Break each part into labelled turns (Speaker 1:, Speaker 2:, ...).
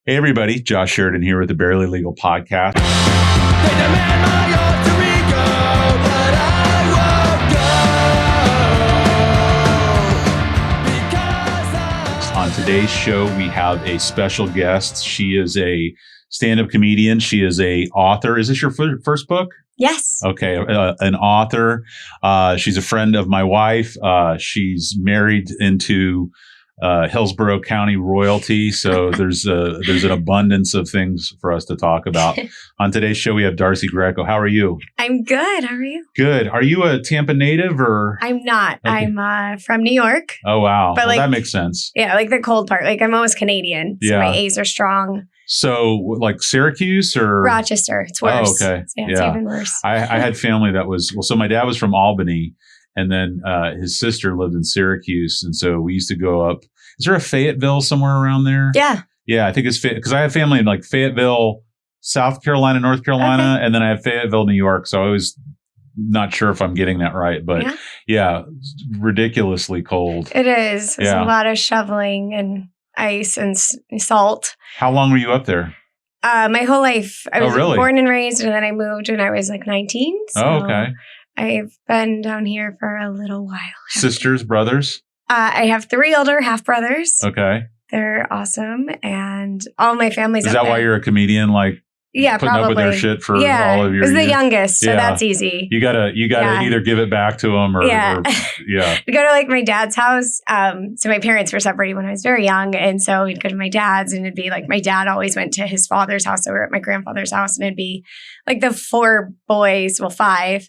Speaker 1: Hey, everybody. Josh Sheridan here with the Barely Legal Podcast.
Speaker 2: They demand my alter ego, but I won't go.
Speaker 1: On today's show, we have a special guest. She is a stand-up comedian. She is a author. Is this your first book?
Speaker 3: Yes.
Speaker 1: Okay, an author. She's a friend of my wife. She's married into Hillsborough County royalty. So there's an abundance of things for us to talk about. On today's show, we have Darcy Greco. How are you?
Speaker 3: I'm good. How are you?
Speaker 1: Good. Are you a Tampa native or?
Speaker 3: I'm not.
Speaker 1: Okay.
Speaker 3: I'm from New York.
Speaker 1: Oh, wow.
Speaker 3: But
Speaker 1: Well, that makes sense.
Speaker 3: Yeah, like the cold part. Like I'm almost Canadian. So
Speaker 1: Yeah.
Speaker 3: my A's are strong.
Speaker 1: So like Syracuse or?
Speaker 3: Rochester. It's worse.
Speaker 1: Oh, okay.
Speaker 3: Yeah, it's even worse.
Speaker 1: I had family that was, so my dad was from Albany and then his sister lived in Syracuse. And so we used to go up. Is there a Fayetteville somewhere around there?
Speaker 3: Yeah.
Speaker 1: Yeah, I think it's because I have family in like Fayetteville, South Carolina, North Carolina, and then I have Fayetteville, New York. So I was not sure if I'm getting that right, but yeah, ridiculously cold.
Speaker 3: It is. There's
Speaker 1: Yeah.
Speaker 3: a lot of shoveling and ice and salt.
Speaker 1: How long were you up there?
Speaker 3: My whole life. I was
Speaker 1: really?
Speaker 3: born and raised, and then I moved when I was like 19. So
Speaker 1: Oh, okay.
Speaker 3: I've been down here for a little while.
Speaker 1: Sisters, brothers?
Speaker 3: I have 3 older half brothers.
Speaker 1: Okay.
Speaker 3: They're awesome, and all my family's.
Speaker 1: Is that why you're a comedian? Like,
Speaker 3: yeah,
Speaker 1: putting
Speaker 3: probably.
Speaker 1: up with their shit for
Speaker 3: yeah.
Speaker 1: all of your
Speaker 3: I was the
Speaker 1: years?
Speaker 3: youngest, so
Speaker 1: Yeah.
Speaker 3: that's easy.
Speaker 1: You gotta
Speaker 3: Yeah.
Speaker 1: either give it back to them or
Speaker 3: Yeah.
Speaker 1: yeah.
Speaker 3: We'd go to like my dad's house. So my parents were separated when I was very young, and so we'd go to my dad's, and it'd be like my dad always went to his father's house, so we were at my grandfather's house, and it'd be like the 4 boys, well 5.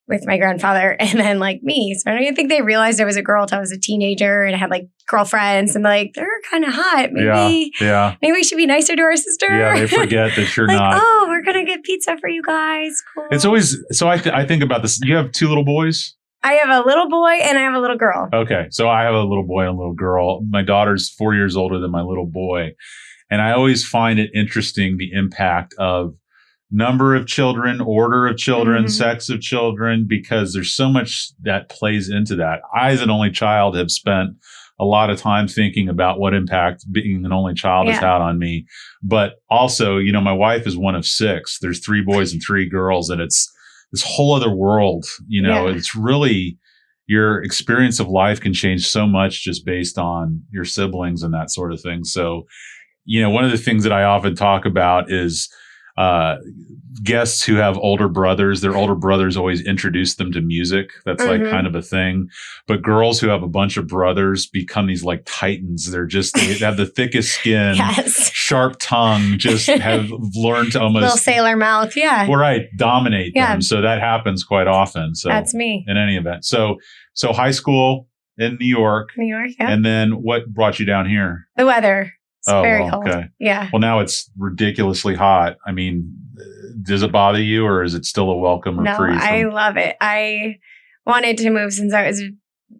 Speaker 3: With my grandfather and then like me. So I don't even think they realized I was a girl until I was a teenager and I had like girlfriends and like, they're kind of hot. Maybe we should be nicer to our sister.
Speaker 1: Yeah, they forget that you're
Speaker 3: like,
Speaker 1: not.
Speaker 3: oh, we're going to get pizza for you guys. Cool.
Speaker 1: It's always, so I think about this. You have 2 little boys?
Speaker 3: I have a little boy and I have a little girl.
Speaker 1: Okay. So I have a little boy and a little girl. My daughter's 4 years older than my little boy. And I always find it interesting, the impact of number of children, order of children, sex of children, because there's so much that plays into that. I, as an only child, have spent a lot of time thinking about what impact being an only child has had on me. But also, you know, my wife is one of 6. There's 3 boys and 3 girls, and it's this whole other world. You know, it's really, your experience of life can change so much just based on your siblings and that sort of thing. So, you know, one of the things that I often talk about is guests who have older brothers. Their older brothers always introduce them to music. That's like kind of a thing. But girls who have a bunch of brothers become these like titans. They have the thickest skin, sharp tongue, just have learned to almost
Speaker 3: little sailor mouth. Yeah.
Speaker 1: Dominate them. So that happens quite often. So
Speaker 3: that's me.
Speaker 1: In any event. So high school in New York.
Speaker 3: Yeah.
Speaker 1: And then what brought you down here?
Speaker 3: The weather. It's very cold.
Speaker 1: Okay.
Speaker 3: Yeah.
Speaker 1: Well, now it's ridiculously hot. I mean, does it bother you or is it still a welcome reprieve?
Speaker 3: No, I love it. I wanted to move since I was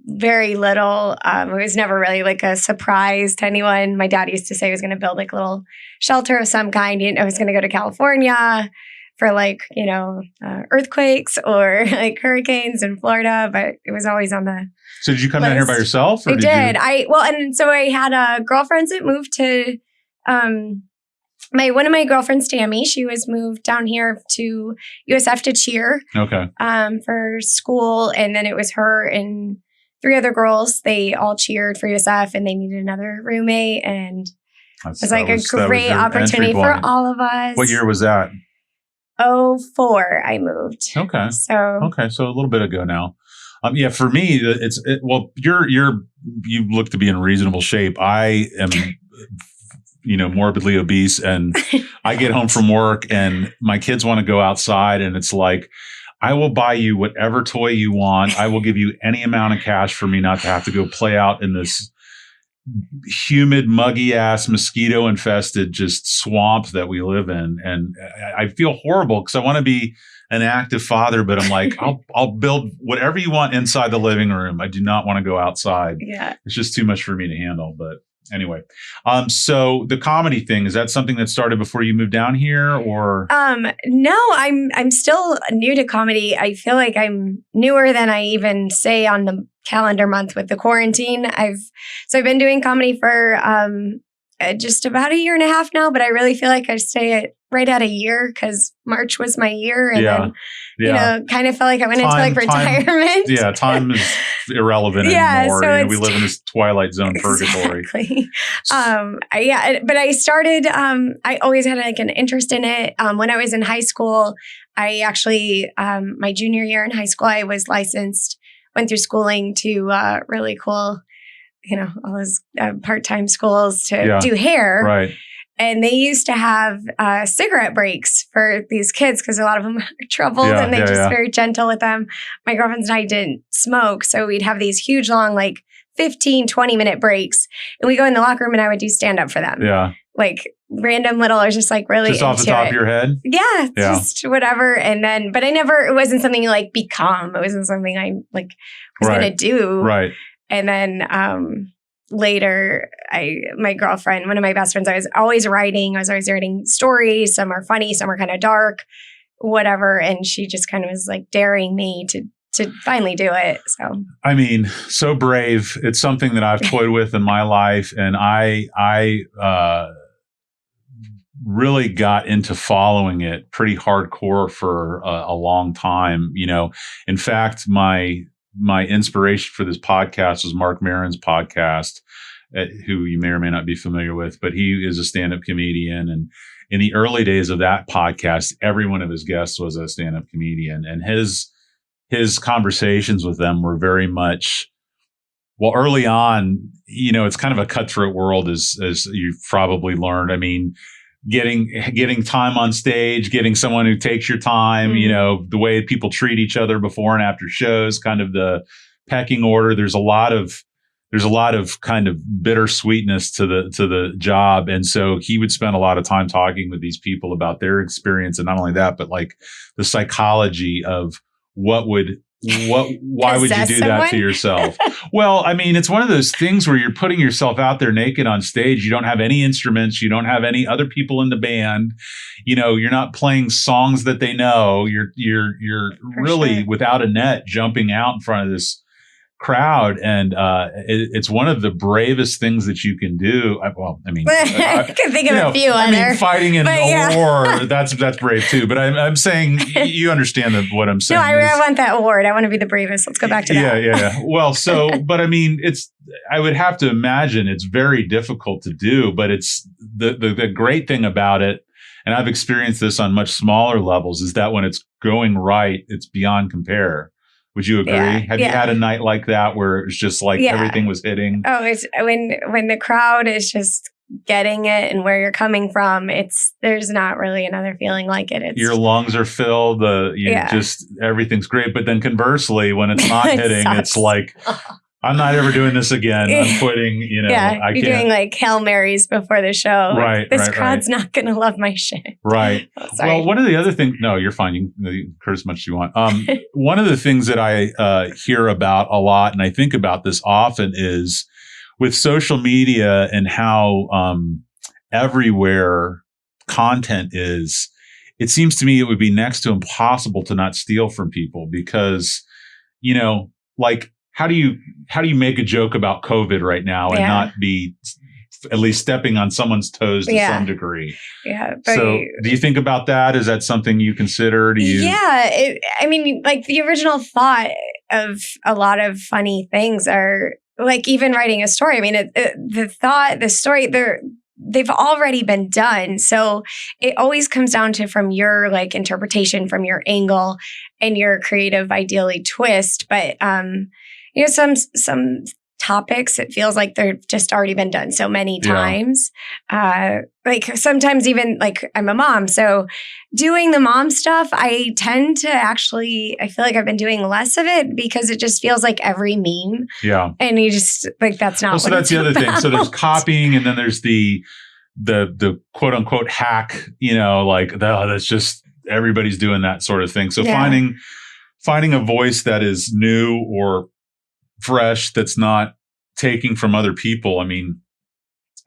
Speaker 3: very little. It was never really like a surprise to anyone. My dad used to say he was going to build like a little shelter of some kind. He didn't know I was going to go to California for like, you know, earthquakes or like hurricanes in Florida, but it was always on the
Speaker 1: So did you come
Speaker 3: list.
Speaker 1: down here by yourself? Or
Speaker 3: I did. And so I had girlfriends that moved to, one of my girlfriends, Tammy, she was moved down here to USF to cheer.
Speaker 1: Okay.
Speaker 3: For school. And then it was her and 3 other girls. They all cheered for USF and they needed another roommate. And it was like a great opportunity for all of us.
Speaker 1: What year was that?
Speaker 3: 2004, I moved.
Speaker 1: Okay.
Speaker 3: So
Speaker 1: a little bit ago now. Yeah, for me, you look to be in reasonable shape. I am, morbidly obese, and I get home from work and my kids want to go outside, and it's like, I will buy you whatever toy you want. I will give you any amount of cash for me not to have to go play out in this humid, muggy ass, mosquito infested just swamp that we live in. And I feel horrible because I want to be an active father, but I'm like, I'll build whatever you want inside the living room. I do not want to go outside.
Speaker 3: Yeah.
Speaker 1: It's just too much for me to handle. But anyway, so the comedy thing, is that something that started before you moved down here, or?
Speaker 3: No, I'm still new to comedy. I feel like I'm newer than I even say on the calendar month with the quarantine. I've been doing comedy for just about a year and a half now, but I really feel like I stay right at a year because March was my year. And then, you know, kind of felt like I went into like retirement.
Speaker 1: Time is irrelevant anymore.
Speaker 3: So
Speaker 1: you know, we live in this twilight zone purgatory.
Speaker 3: Exactly. But I started, I always had like an interest in it. When I was in high school, I actually, my junior year in high school, I was licensed, went through schooling to really cool, you know, all those part-time schools to do hair.
Speaker 1: Right.
Speaker 3: And they used to have cigarette breaks for these kids because a lot of them are troubled and they just very gentle with them. My girlfriends and I didn't smoke. So we'd have these huge, long, like 15, 20-minute breaks. And we go in the locker room and I would do stand-up for them.
Speaker 1: Yeah.
Speaker 3: Like random little, or just like really
Speaker 1: just off the top of your head?
Speaker 3: Yeah. Just whatever. And then, but it wasn't something you like become. It wasn't something I like was going to do.
Speaker 1: Right.
Speaker 3: And then later, my girlfriend, one of my best friends, I was always writing stories. Some are funny, some are kind of dark, whatever. And she just kind of was like daring me to finally do it. So,
Speaker 1: I mean, so brave. It's something that I've toyed with in my life. And I really got into following it pretty hardcore for a long time. You know, in fact, my inspiration for this podcast was Mark Maron's podcast, who you may or may not be familiar with, but he is a stand-up comedian. And in the early days of that podcast, every one of his guests was a stand-up comedian, and his conversations with them were very much, well, early on, you know, it's kind of a cutthroat world, as you've probably learned. I mean, getting time on stage, getting someone who takes your time, you know, the way people treat each other before and after shows, kind of the pecking order. There's a lot of kind of bittersweetness to the job. And so he would spend a lot of time talking with these people about their experience. And not only that, but like the psychology of why would you do that to yourself? Well, I mean, it's one of those things where you're putting yourself out there naked on stage. You don't have any instruments. You don't have any other people in the band. You know, you're not playing songs that they know. You're really without a net jumping out in front of this crowd. And it's one of the bravest things that you can do. I
Speaker 3: can think of a few other.
Speaker 1: Fighting in a war, that's brave too. But I'm saying, you understand what I'm saying.
Speaker 3: No, I want that award. I want to be the bravest. Let's go back to that.
Speaker 1: Yeah. Well, but I mean, I would have to imagine it's very difficult to do, but it's the great thing about it, and I've experienced this on much smaller levels, is that when it's going right, it's beyond compare. Would you agree? Have you had a night like that where it was just like everything was hitting? Oh, it's
Speaker 3: when the crowd is just getting it and where you're coming from, there's not really another feeling like it.
Speaker 1: Your lungs are filled, just everything's great. But then conversely, when it's not hitting, it's like, I'm not ever doing this again. I'm quitting. You know, I can't.
Speaker 3: Doing like Hail Marys before the show.
Speaker 1: Right.
Speaker 3: This crowd's not going to love my shit.
Speaker 1: Right. Well, one of the other things, no, you're fine. You can curse as much as you want. One of the things that I hear about a lot, and I think about this often, is with social media and how everywhere content is. It seems to me it would be next to impossible to not steal from people because, you know, like, how do you make a joke about COVID right now and not be at least stepping on someone's toes to some degree?
Speaker 3: Yeah.
Speaker 1: So do you think about that? Is that something you consider?
Speaker 3: I mean, like the original thought of a lot of funny things are like even writing a story. I mean, the story, they've already been done. So it always comes down to from your like interpretation, from your angle and your creative, ideally twist. But, you know, some topics, it feels like they've just already been done so many times. Like sometimes even like I'm a mom. So doing the mom stuff, I tend to I feel like I've been doing less of it because it just feels like every meme.
Speaker 1: Yeah.
Speaker 3: And you just like, that's not
Speaker 1: so that's the other thing. So there's copying and then there's the quote unquote hack, you know, like that's just everybody's doing that sort of thing. So finding a voice that is new or fresh, that's not taking from other people. I mean,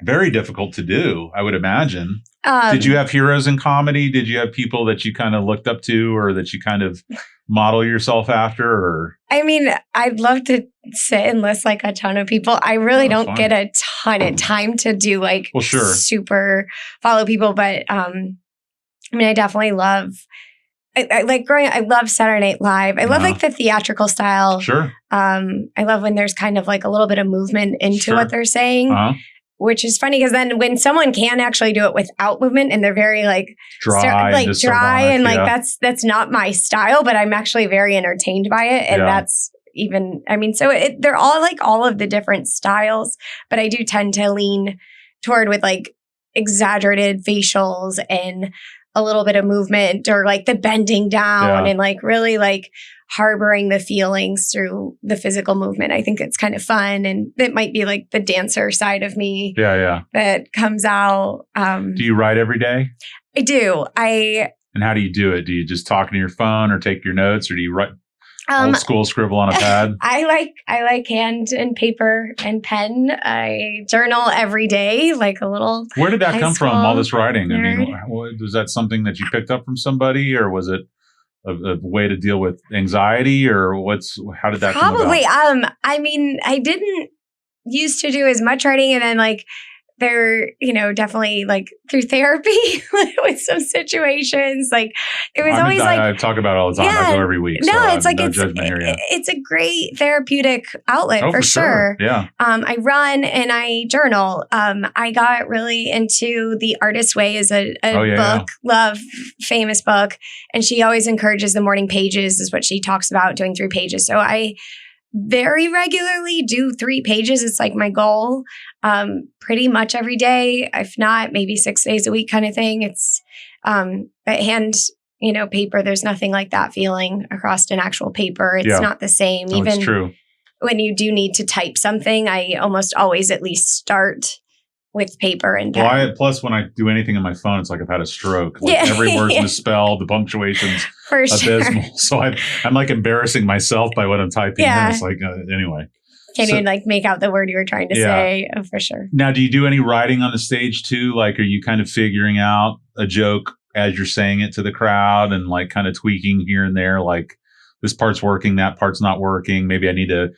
Speaker 1: very difficult to do, I would imagine.
Speaker 3: Um,
Speaker 1: Did you have heroes in comedy? Did you have people that you kind of looked up to or that you kind of model yourself after? Or
Speaker 3: I mean, I'd love to sit and list like a ton of people. I really don't get a ton of time to do like super follow people, but I mean, I definitely love. I like growing. I love Saturday Night Live. I love like the theatrical style.
Speaker 1: Sure.
Speaker 3: I love when there's kind of like a little bit of movement into what they're saying, which is funny because then when someone can actually do it without movement and they're very like
Speaker 1: dry,
Speaker 3: and like that's not my style, but I'm actually very entertained by it, and that's even. I mean, so they're all like all of the different styles, but I do tend to lean toward with like exaggerated facials and a little bit of movement or like the bending down and like really like harboring the feelings through the physical movement. I think it's kind of fun, and it might be like the dancer side of me that comes out.
Speaker 1: Do you write every day?
Speaker 3: I do.
Speaker 1: And how do you do it? Do you just talk into your phone or take your notes, or do you write old school scribble on a pad?
Speaker 3: I like hand and paper and pen. I journal every day, like a little.
Speaker 1: Where did that come from? All this writing. Nerd. I mean, was that something that you picked up from somebody, or was it a way to deal with anxiety, or how did that
Speaker 3: probably
Speaker 1: come about?
Speaker 3: I mean, I didn't used to do as much writing, and then like there, definitely like through therapy with some situations. Like it was always like
Speaker 1: I talk about it all the time. I go every week.
Speaker 3: No,
Speaker 1: so
Speaker 3: it's like it's a great therapeutic outlet for sure.
Speaker 1: Yeah.
Speaker 3: I run and I journal. I got really into The Artist's Way is a book, love, famous book, and she always encourages the morning pages is what she talks about, doing 3 pages. So I very regularly do 3 pages. It's like my goal, pretty much every day, if not maybe 6 days a week kind of thing. It's, but hand, paper, there's nothing like that feeling across an actual paper. It's not the same. Even
Speaker 1: it's true.
Speaker 3: When you do need to type something, I almost always at least start with paper and pen.
Speaker 1: Well, plus when I do anything on my phone, it's like I've had a stroke. Like every word's misspelled, the punctuation's abysmal. So I'm like embarrassing myself by what I'm typing. And it's like, anyway.
Speaker 3: Can you like make out the word you were trying to say? Oh, for sure.
Speaker 1: Now, do you do any writing on the stage too? Like, are you kind of figuring out a joke as you're saying it to the crowd and like kind of tweaking here and there? Like this part's working, that part's not working. Maybe I need a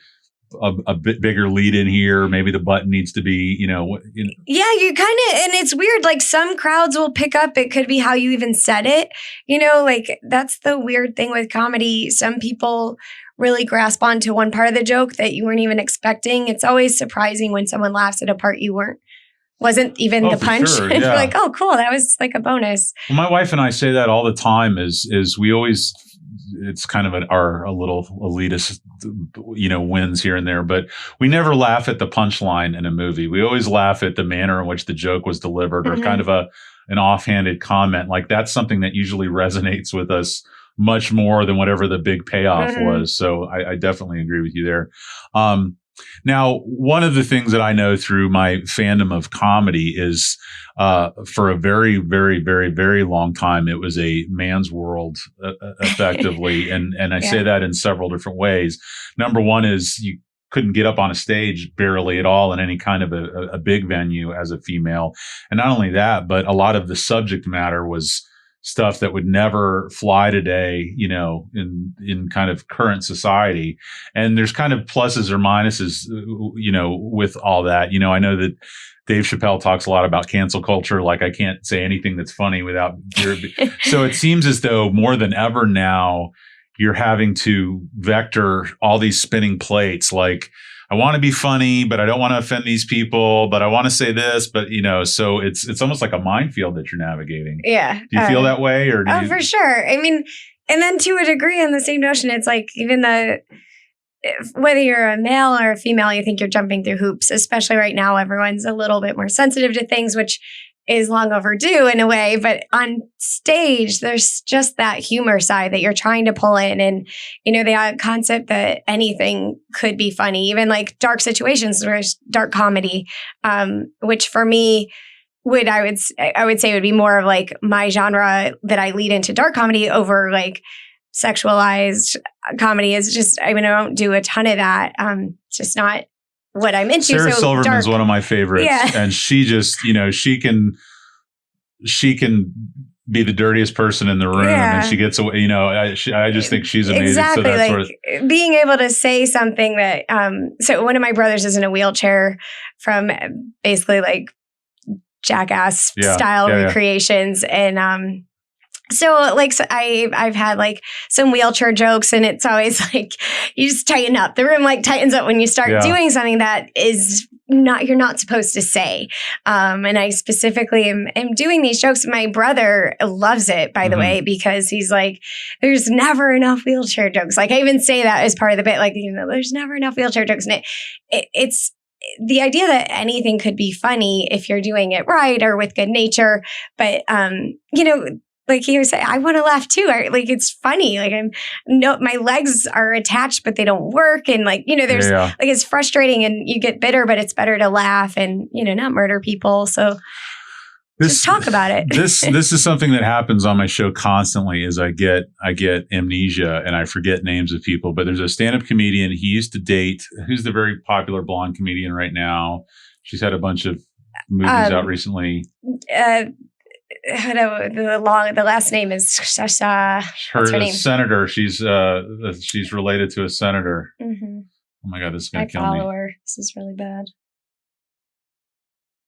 Speaker 1: bit bigger lead in here. Maybe the button needs to be,
Speaker 3: Yeah, you kind of, and it's weird. Like some crowds will pick up. It could be how you even said it. Like that's the weird thing with comedy. Some people really grasp onto one part of the joke that you weren't even expecting. It's always surprising when someone laughs at a part you wasn't even the punch.
Speaker 1: Sure,
Speaker 3: You're like, oh, cool. That was like a bonus.
Speaker 1: Well, my wife and I say that all the time is we always, it's kind of a little elitist, wins here and there, but we never laugh at the punchline in a movie. We always laugh at the manner in which the joke was delivered or kind of an offhanded comment. Like that's something that usually resonates with us much more than whatever the big payoff was. So I definitely agree with you there. Now, one of the things that I know through my fandom of comedy is for a very, very, very, very long time, it was a man's world effectively. And I say that in several different ways. Number one is you couldn't get up on a stage barely at all in any kind of a big venue as a female. And not only that, but a lot of the subject matter was stuff that would never fly today, in kind of current society. And there's kind of pluses or minuses, with all that. I know that Dave Chappelle talks a lot about cancel culture. Like I can't say anything that's funny without. So it seems as though more than ever now, you're having to vector all these spinning plates. Like I want to be funny, but I don't want to offend these people, but I want to say this, but so it's almost like a minefield that you're navigating.
Speaker 3: Yeah.
Speaker 1: Do you feel that way or do you?
Speaker 3: For sure. I mean, and then to a degree in the same notion, it's like even whether you're a male or a female, you think you're jumping through hoops, especially right now, everyone's a little bit more sensitive to things, which is long overdue in a way, but on stage, there's just that humor side that you're trying to pull in. And, the concept that anything could be funny, even like dark situations, there's dark comedy, which for me I would say would be more of like my genre that I lead into dark comedy over like sexualized comedy is just, I don't do a ton of that. It's just not what I'm into.
Speaker 1: Sarah
Speaker 3: so
Speaker 1: Silverman's
Speaker 3: dark.
Speaker 1: one of my favorites.
Speaker 3: Yeah.
Speaker 1: And she just, she can be the dirtiest person in the room and she gets away, I just think she's amazing.
Speaker 3: Exactly.
Speaker 1: So that's
Speaker 3: like being able to say something that, so one of my brothers is in a wheelchair from basically like Jackass style recreations. And, so I've had like some wheelchair jokes and it's always like, you just tighten up. The room like tightens up when you start doing something that is you're not supposed to say. And I specifically am doing these jokes. My brother loves it, by the way, because he's like, there's never enough wheelchair jokes. Like I even say that as part of the bit, like, there's never enough wheelchair jokes. And it's the idea that anything could be funny if you're doing it right or with good nature. But, like he was saying, I want to laugh too. Like it's funny. Like my legs are attached, but they don't work. And like, there's like, it's frustrating and you get bitter, but it's better to laugh and, not murder people. So just talk about it.
Speaker 1: This is something that happens on my show constantly is I get amnesia and I forget names of people, but there's a stand-up comedian. He used to date, who's the very popular blonde comedian right now. She's had a bunch of movies out recently.
Speaker 3: The last name is what's her name?
Speaker 1: Senator. She's related to a senator.
Speaker 3: Mm-hmm.
Speaker 1: Oh my God, this is gonna kill me.
Speaker 3: Her. This is really bad.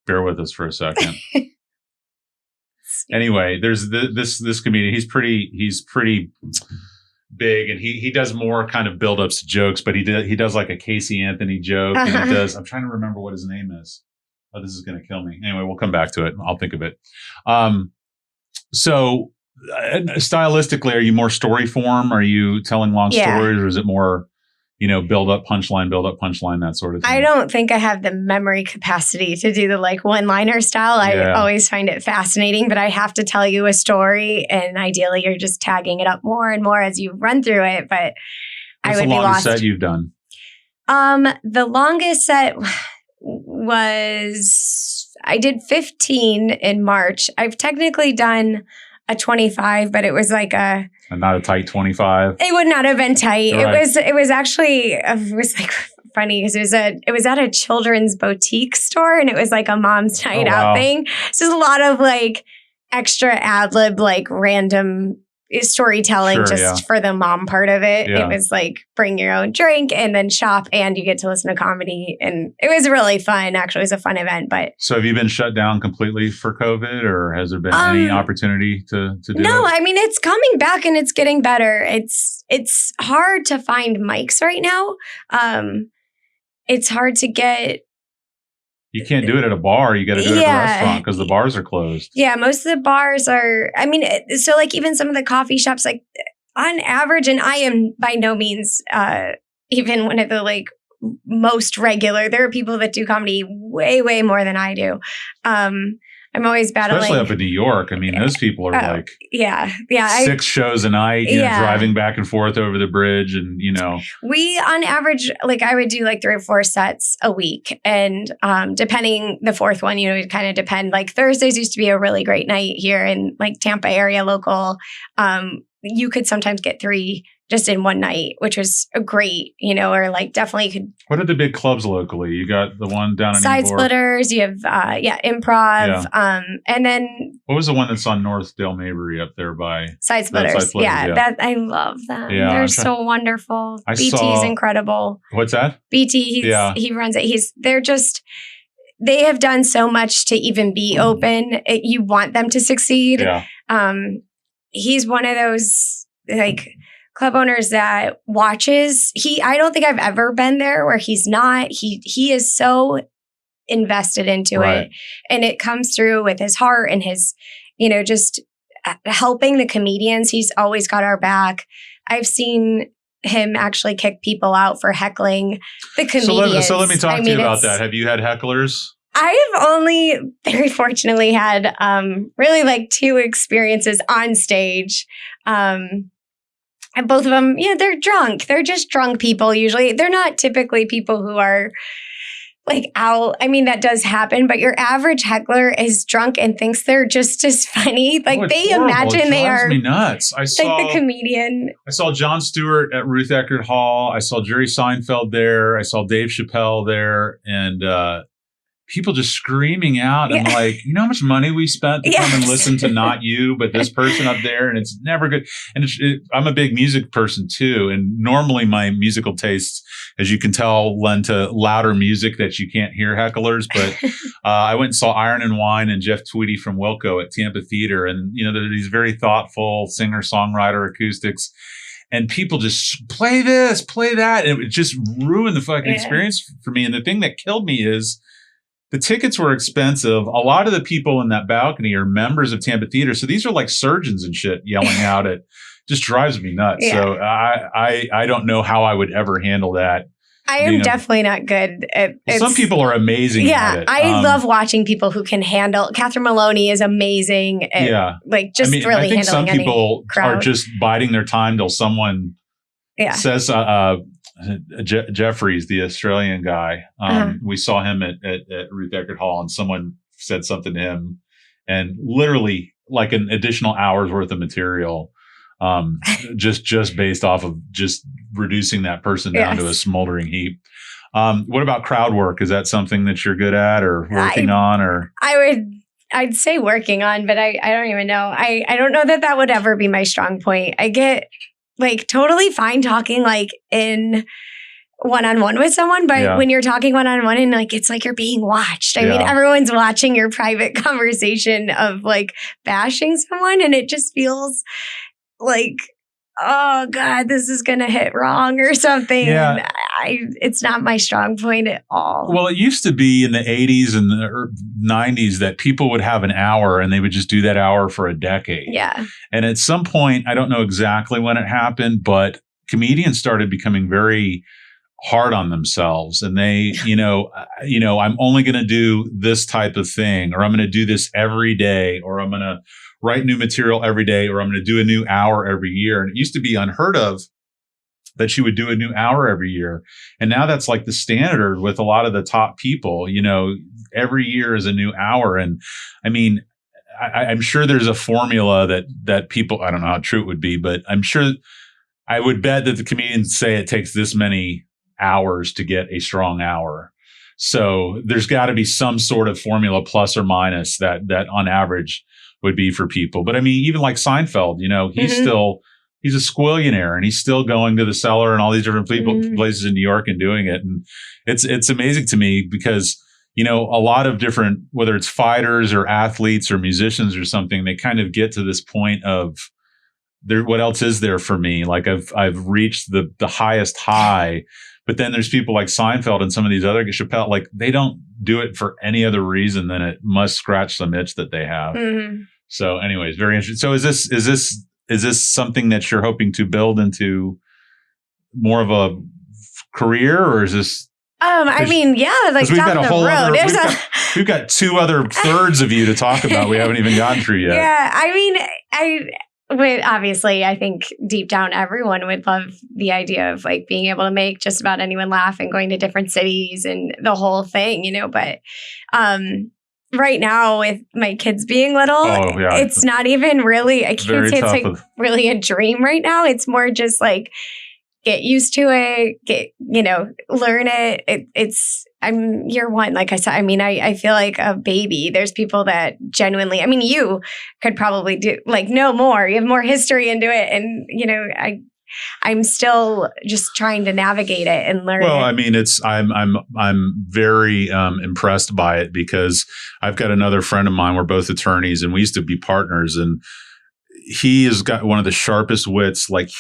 Speaker 1: Bear with us for a second. Anyway, there's this comedian. He's pretty big, and he does more kind of build-ups to jokes, but he does like a Casey Anthony joke, and he does. I'm trying to remember what his name is. Oh, this is going to kill me. Anyway, we'll come back to it. I'll think of it. So stylistically, are you more story form? Are you telling long stories, or is it more, build up punchline, that sort of thing?
Speaker 3: I don't think I have the memory capacity to do the like one-liner style. I always find it fascinating, but I have to tell you a story, and ideally you're just tagging it up more and more as you run through it. But
Speaker 1: What's
Speaker 3: I would
Speaker 1: the
Speaker 3: be
Speaker 1: longest
Speaker 3: lost.
Speaker 1: set you've done?
Speaker 3: The longest set was I did 15 in March. I've technically done a 25, but it was like and
Speaker 1: not a tight 25.
Speaker 3: It would not have been tight.
Speaker 1: Right.
Speaker 3: It was actually like funny because it was at a children's boutique store and it was like a mom's night out thing. So there's a lot of like extra ad lib, like random storytelling for the mom part of it. It was like bring your own drink and then shop and you get to listen to comedy. And it was really fun. Actually, it was a fun event. But
Speaker 1: so have you been shut down completely for COVID, or has there been any opportunity to do it?
Speaker 3: No, I mean, it's coming back and it's getting better. It's hard to find mics right now. It's hard to get.
Speaker 1: You can't do it at a bar. You got to do it at a restaurant because the bars are closed.
Speaker 3: Yeah, most of the bars are, I mean, so like even some of the coffee shops, like on average, and I am by no means even one of the like most regular, there are people that do comedy way, way more than I do. I'm always battling.
Speaker 1: Especially up in New York. I mean, those people are like 6 shows a night, driving back and forth over the bridge. And,
Speaker 3: we on average, like I would do like 3 or 4 sets a week. And depending the fourth one, it kind of depend. Like Thursdays used to be a really great night here in like Tampa area local. You could sometimes get 3 just in one night, which was a great, or like definitely could.
Speaker 1: What are the big clubs locally? You got the one down in
Speaker 3: Side Splitters. You have, Improv.
Speaker 1: Yeah.
Speaker 3: And then.
Speaker 1: What was the one that's on North Dale Mabry up there by?
Speaker 3: Side Splitters. That I love them.
Speaker 1: Yeah,
Speaker 3: they're so wonderful. BT's incredible.
Speaker 1: What's that?
Speaker 3: BT. He runs it. They have done so much to even be open. You want them to succeed.
Speaker 1: Yeah.
Speaker 3: He's one of those like club owners that watches. I don't think I've ever been there where he's not. He is so invested into it, and it comes through with his heart and his, just helping the comedians. He's always got our back. I've seen him actually kick people out for heckling the comedians.
Speaker 1: So let me talk to you about that. Have you had hecklers?
Speaker 3: I've only very fortunately had really like 2 experiences on stage. And both of them, they're drunk. They're just drunk people usually. They're not typically people who are like out. I mean, that does happen, but your average heckler is drunk and thinks they're just as funny. Like
Speaker 1: it's
Speaker 3: they
Speaker 1: horrible.
Speaker 3: imagine they are
Speaker 1: me nuts. I saw
Speaker 3: like the comedian.
Speaker 1: I saw Jon Stewart at Ruth Eckerd Hall. I saw Jerry Seinfeld there. I saw Dave Chappelle there, and people just screaming out and like, you know how much money we spent to come and listen to not you, but this person up there, and it's never good. And I'm a big music person too, and normally my musical tastes, as you can tell, lend to louder music that you can't hear hecklers. But I went and saw Iron and Wine and Jeff Tweedy from Wilco at Tampa Theater, and you know, they're these very thoughtful singer-songwriter acoustics. And people just play this, play that. And it just ruined the fucking experience for me. And the thing that killed me is the tickets were expensive. A lot of the people in that balcony are members of Tampa Theater. So these are like surgeons and shit yelling out at, just drives me nuts. Yeah. So I don't know how I would ever handle that.
Speaker 3: I am definitely not good at it.
Speaker 1: Some people are amazing at it.
Speaker 3: I love watching people who can handle. Catherine Maloney is amazing at like just really handling any crowd. I think some people
Speaker 1: are just biding their time till someone says, Jeffries, the Australian guy, we saw him at Ruth Eckerd Hall, and someone said something to him, and literally like an additional hour's worth of material, just based off of just reducing that person down to a smoldering heap. What about crowd work? Is that something that you're good at or working on? Or
Speaker 3: I'd say working on, but I don't even know. I don't know that would ever be my strong point. I get like totally fine talking like in one-on-one with someone, but when you're talking one-on-one and like it's like you're being watched. I mean, everyone's watching your private conversation of like bashing someone, and it just feels like, oh God, this is gonna hit wrong or something. Yeah. It's not my strong point at all.
Speaker 1: Well, it used to be in the 80s and the 90s that people would have an hour and they would just do that hour for a decade.
Speaker 3: Yeah.
Speaker 1: And at some point, I don't know exactly when it happened, but comedians started becoming very hard on themselves, and they, I'm only going to do this type of thing, or I'm going to do this every day, or I'm going to write new material every day, or I'm going to do a new hour every year. And it used to be unheard of that you would do a new hour every year. And now that's like the standard with a lot of the top people, every year is a new hour. And I mean, I'm sure there's a formula that people, I don't know how true it would be, but I'm sure I would bet that the comedians say it takes this many hours to get a strong hour. So there's got to be some sort of formula, plus or minus, that on average would be for people. But I mean, even like Seinfeld, he's a squillionaire, and he's still going to the Cellar and all these different places in New York and doing it. And it's amazing to me because, a lot of different, whether it's fighters or athletes or musicians or something, they kind of get to this point of what else is there for me? Like I've reached the highest high. But then there's people like Seinfeld and some of these other Chappelle, like they don't do it for any other reason than it must scratch some itch that they have. Mm-hmm. So anyways, very interesting. So is this something that you're hoping to build into more of a career, or is this?
Speaker 3: I mean, like down the road.
Speaker 1: We've got two other thirds of you to talk about. We haven't even gotten through yet.
Speaker 3: Yeah, I mean, obviously, I think deep down, everyone would love the idea of like being able to make just about anyone laugh and going to different cities and the whole thing, But right now, with my kids being little, it's not even really, I can't say it's like really a dream right now. It's more just like get used to it, learn it. I'm year one, like I said. I mean, I feel like a baby. There's people that genuinely, I mean, you could probably know more. You have more history into it. And, I'm still just trying to navigate it and learn.
Speaker 1: Well, I mean, I'm very impressed by it because I've got another friend of mine. We're both attorneys and we used to be partners, and he has got one of the sharpest wits. Like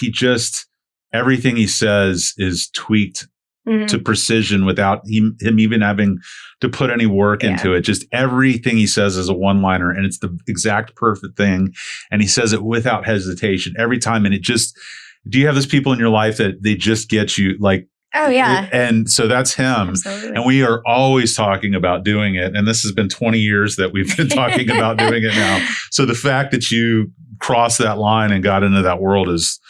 Speaker 1: everything he says is tweaked to precision without him even having to put any work into it. Just everything he says is a one-liner, and it's the exact perfect thing. And he says it without hesitation every time. And do you have those people in your life that they just get you like,
Speaker 3: oh yeah.
Speaker 1: And so that's him.
Speaker 3: Absolutely.
Speaker 1: And we are always talking about doing it. And this has been 20 years that we've been talking about doing it now. So the fact that you crossed that line and got into that world is,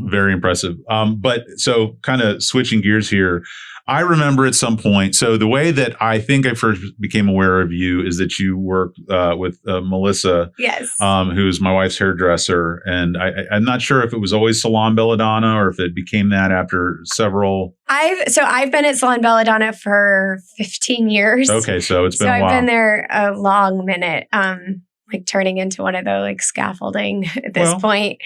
Speaker 1: very impressive. But so kind of switching gears here, I remember at some point. So the way that I think I first became aware of you is that you worked with Melissa,
Speaker 3: Yes.
Speaker 1: who's my wife's hairdresser, and I'm not sure if it was always Salon Belladonna or if it became that after several.
Speaker 3: I've been at Salon Belladonna for 15 years.
Speaker 1: Okay, so it's been a while.
Speaker 3: I've been there a long minute, like turning into one of the like scaffolding at this point.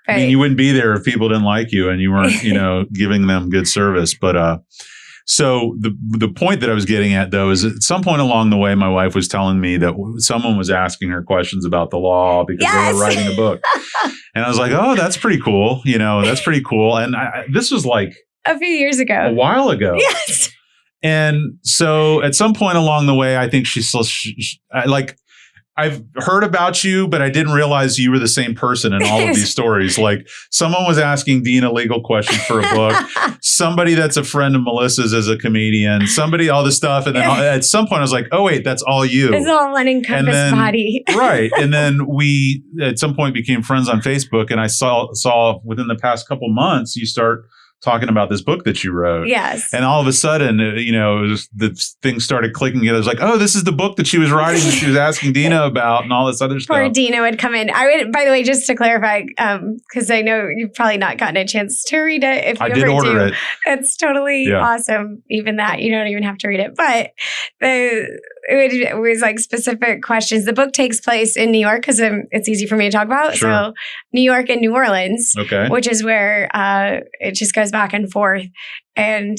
Speaker 3: But,
Speaker 1: I mean, you wouldn't be there if people didn't like you and you weren't, giving them good service. But so the point that I was getting at, though, is at some point along the way, my wife was telling me that someone was asking her questions about the law because they were writing a book. And I was like, oh, that's pretty cool. That's pretty cool. And this was like
Speaker 3: a few years ago,
Speaker 1: a while ago.
Speaker 3: Yes.
Speaker 1: And so at some point along the way, I think I've heard about you, but I didn't realize you were the same person in all of these stories. Like someone was asking Dean a legal question for a book. Somebody that's a friend of Melissa's as a comedian. Somebody, all this stuff. And then at some point I was like, oh, wait, that's all you.
Speaker 3: It's all one encompassed body.
Speaker 1: Right. And then we at some point became friends on Facebook. And I saw within the past couple months, you start talking about this book that you wrote.
Speaker 3: Yes.
Speaker 1: And all of a sudden, the thing started clicking. It was like, oh, this is the book that she was writing that she was asking Dina about and all this other stuff.
Speaker 3: Poor Dina would come in. By the way, just to clarify, because I know you've probably not gotten a chance to read it. If you
Speaker 1: I did order it.
Speaker 3: It's totally awesome. Even that, you don't even have to read it. But it was like specific questions. The book takes place in New York because it's easy for me to talk about.
Speaker 1: Sure.
Speaker 3: So New York and New Orleans, which is where it just goes back and forth. And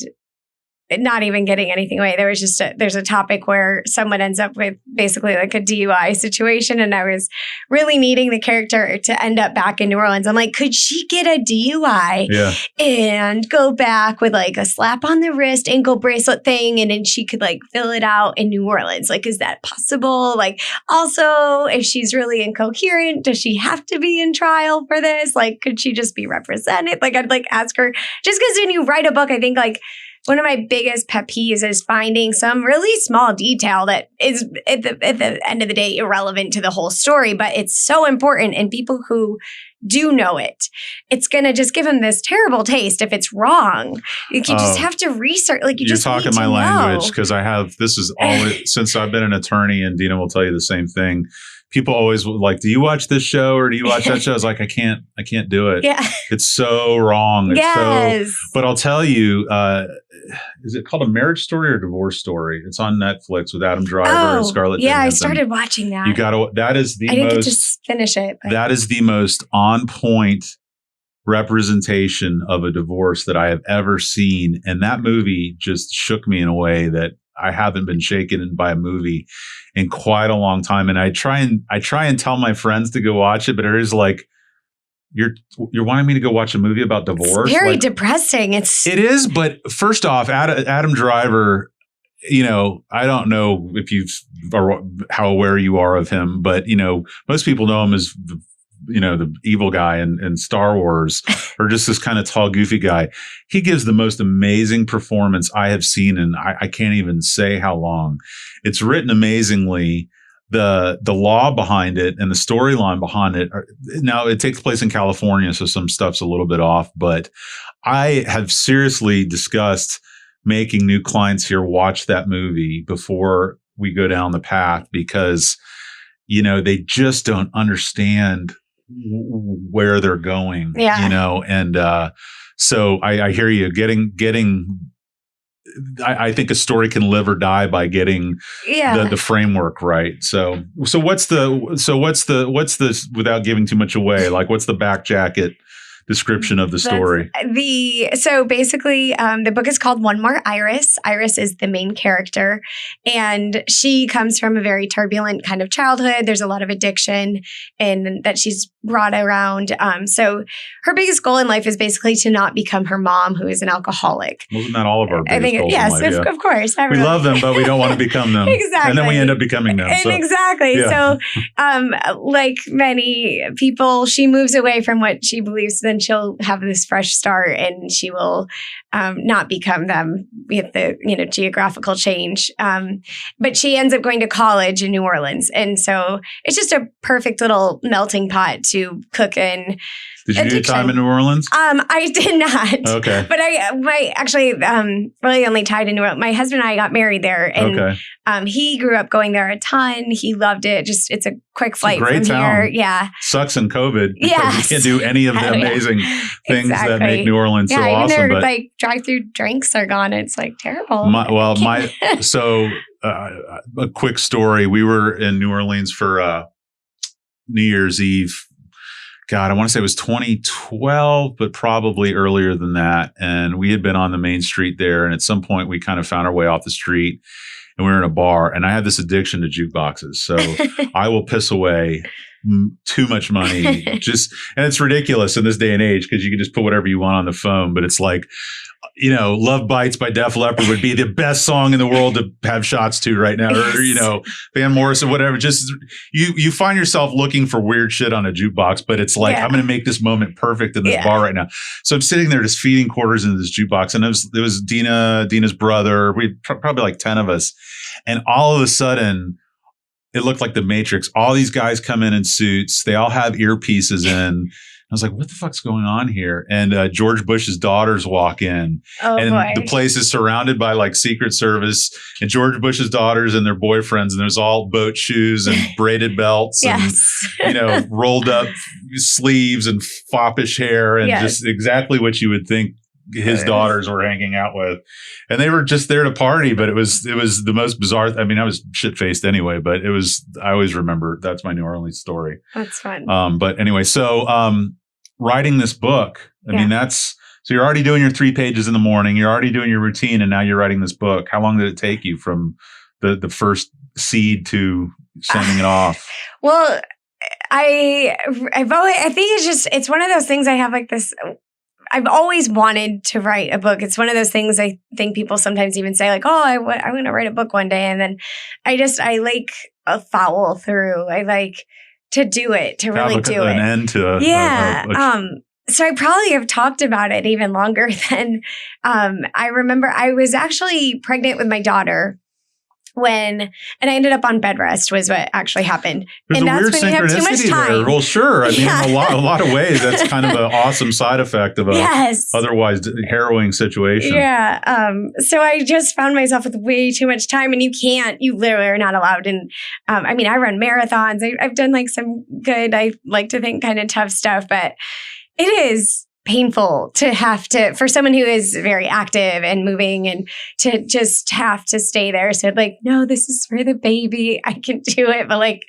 Speaker 3: not even getting anything away. There's a topic where someone ends up with basically like a DUI situation. And I was really needing the character to end up back in New Orleans. I'm like, could she get a DUI and go back with like a slap on the wrist, ankle bracelet thing? And then she could like fill it out in New Orleans. Like, is that possible? Like, also, if she's really incoherent, does she have to be in trial for this? Like, could she just be represented? Like, I'd like ask her, just because when you write a book, I think like, one of my biggest pet peeves is finding some really small detail that is at the end of the day irrelevant to the whole story, but it's so important. And people who do know it, it's going to just give them this terrible taste if it's wrong. You just have to research. Like you're just talking my language
Speaker 1: because this is always since I've been an attorney, and Dina will tell you the same thing. People always like, do you watch this show or do you watch that show? I was like, I can't do it.
Speaker 3: Yeah.
Speaker 1: It's so wrong. It's but I'll tell you, is it called A Marriage Story or Divorce Story? It's on Netflix with Adam Driver and Scarlett Johansson.
Speaker 3: I started watching that.
Speaker 1: That is the
Speaker 3: I didn't get to finish it. But.
Speaker 1: That is the most on point representation of a divorce that I have ever seen. And that movie just shook me in a way that I haven't been shaken by a movie in quite a long time. And I try and tell my friends to go watch it, but it is like, you're wanting me to go watch a movie about divorce?
Speaker 3: It's very depressing. It
Speaker 1: is. But first off, Adam Driver, I don't know if how aware you are of him, but most people know him as the evil guy in Star Wars, or just this kind of tall, goofy guy. He gives the most amazing performance I have seen, and I can't even say how long. It's written amazingly. The law behind it and the storyline behind it. Now it takes place in California, so some stuff's a little bit off. But I have seriously discussed making new clients here watch that movie before we go down the path because they just don't understand where they're going, and so I hear you I think a story can live or die by getting the framework right. So what's the without giving too much away, like what's the back jacket description of the story?
Speaker 3: So basically, the book is called One More Iris. Iris is the main character, and she comes from a very turbulent kind of childhood. There's a lot of addiction and that she's brought around. So her biggest goal in life is basically to not become her mom, who is an alcoholic.
Speaker 1: Wasn't that all of our biggest goals
Speaker 3: yes,
Speaker 1: in life?
Speaker 3: Of course.
Speaker 1: We love them, but we don't want to become them.
Speaker 3: Exactly.
Speaker 1: And then we end up becoming them.
Speaker 3: Exactly. Yeah. So like many people, she moves away from what she believes, then she'll have this fresh start and she will not become them with the, geographical change. But she ends up going to college in New Orleans. And so it's just a perfect little melting pot to cook in.
Speaker 1: Did you do time in New Orleans?
Speaker 3: I did not.
Speaker 1: Okay.
Speaker 3: But really only tied in New Orleans. My husband and I got married there. And he grew up going there a ton. He loved it. It's a quick flight from here. Yeah.
Speaker 1: Sucks in COVID because you can't do any of the amazing things that make New Orleans so awesome.
Speaker 3: Even their drive-through drinks are gone. It's terrible.
Speaker 1: A quick story. We were in New Orleans for New Year's Eve. God, I want to say it was 2012, but probably earlier than that. And we had been on the main street there. And at some point we kind of found our way off the street and we were in a bar, and I had this addiction to jukeboxes. So I will piss away too much money and it's ridiculous in this day and age because you can just put whatever you want on the phone, but it's like, Love Bites by Def Leppard would be the best song in the world to have shots to right now. Or, Van Morrison, whatever. Just you find yourself looking for weird shit on a jukebox, but it's like, I'm going to make this moment perfect in this bar right now. So I'm sitting there just feeding quarters into this jukebox, and it was Dina's brother. We probably like 10 of us. And all of a sudden, it looked like the Matrix. All these guys come in suits. They all have earpieces in. I was like, what the fuck's going on here? And George Bush's daughters walk in. The place is surrounded by like Secret Service and George Bush's daughters and their boyfriends. And there's all boat shoes and braided belts and, rolled up sleeves and foppish hair and just exactly what you would think his daughters were hanging out with. And they were just there to party, but it was the most bizarre. I mean, I was shit faced anyway, but I always remember that's my New Orleans story.
Speaker 3: That's fun.
Speaker 1: But anyway, so, writing this book, I mean, so you're already doing your 3 pages in the morning, you're already doing your routine, and now you're writing this book. How long did it take you from the first seed to sending it off?
Speaker 3: Well, I think it's one of those things I have like this. I've always wanted to write a book. It's one of those things I think people sometimes even say like, oh, I want to write a book one day. And then I like follow through. I like to do it, to really do it.
Speaker 1: An end to
Speaker 3: so I probably have talked about it even longer than I remember. I was actually pregnant with my daughter and I ended up on bed rest was what actually happened.
Speaker 1: There's
Speaker 3: and
Speaker 1: a
Speaker 3: that's
Speaker 1: weird
Speaker 3: when you have too much time.
Speaker 1: There. Well, sure. I mean, in a lot of ways, that's kind of an awesome side effect of a otherwise harrowing situation.
Speaker 3: Yeah. So I just found myself with way too much time, and you literally are not allowed. And I run marathons. I've done like some good, I like to think kind of tough stuff, but it is painful for someone who is very active and moving and to just have to stay there. So like, no, this is for the baby. I can do it. But like,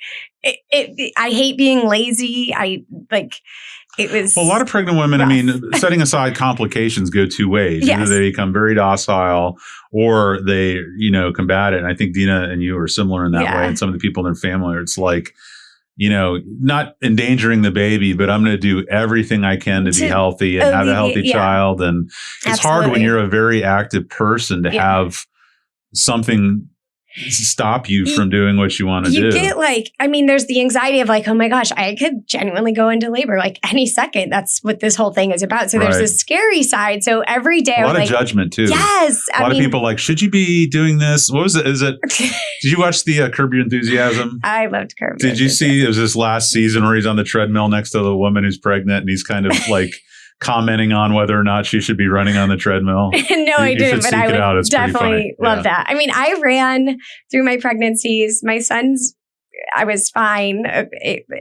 Speaker 3: I hate being lazy. It was
Speaker 1: a lot of pregnant women, rough. I mean, setting aside complications go two ways.
Speaker 3: Yes.
Speaker 1: Either they become very docile or they, combat it. And I think Dina and you are similar in that way. And some of the people in their family, it's like, not endangering the baby, but I'm going to do everything I can to be healthy and have a healthy child. And it's hard when you're a very active person to have something stop you from doing what you want to do.
Speaker 3: You get there's the anxiety of like, oh my gosh, I could genuinely go into labor like any second. That's what this whole thing is about. So there's this scary side. So every day
Speaker 1: a lot of judgment too.
Speaker 3: Yes.
Speaker 1: A lot of people like, should you be doing this? What was it? Did you watch the Curb Your Enthusiasm?
Speaker 3: I loved Curb Your Enthusiasm.
Speaker 1: Did you see, it was this last season where he's on the treadmill next to the woman who's pregnant and he's kind of like commenting on whether or not she should be running on the treadmill?
Speaker 3: No, I didn't, but I would definitely love that. I mean, I ran through my pregnancies. My son's, I was fine,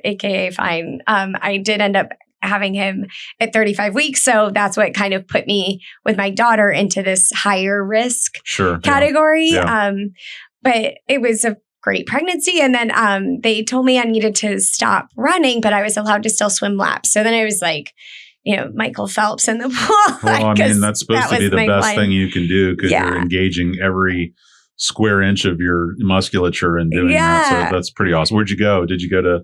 Speaker 3: AKA fine. I did end up having him at 35 weeks. So that's what kind of put me with my daughter into this higher risk category.
Speaker 1: Yeah.
Speaker 3: But it was a great pregnancy. And then they told me I needed to stop running, but I was allowed to still swim laps. So then I was like, Michael Phelps in the pool.
Speaker 1: Well, I mean, that's supposed to be the best thing you can do because you're engaging every square inch of your musculature and doing that. So that's pretty awesome. Where'd you go? Did you go to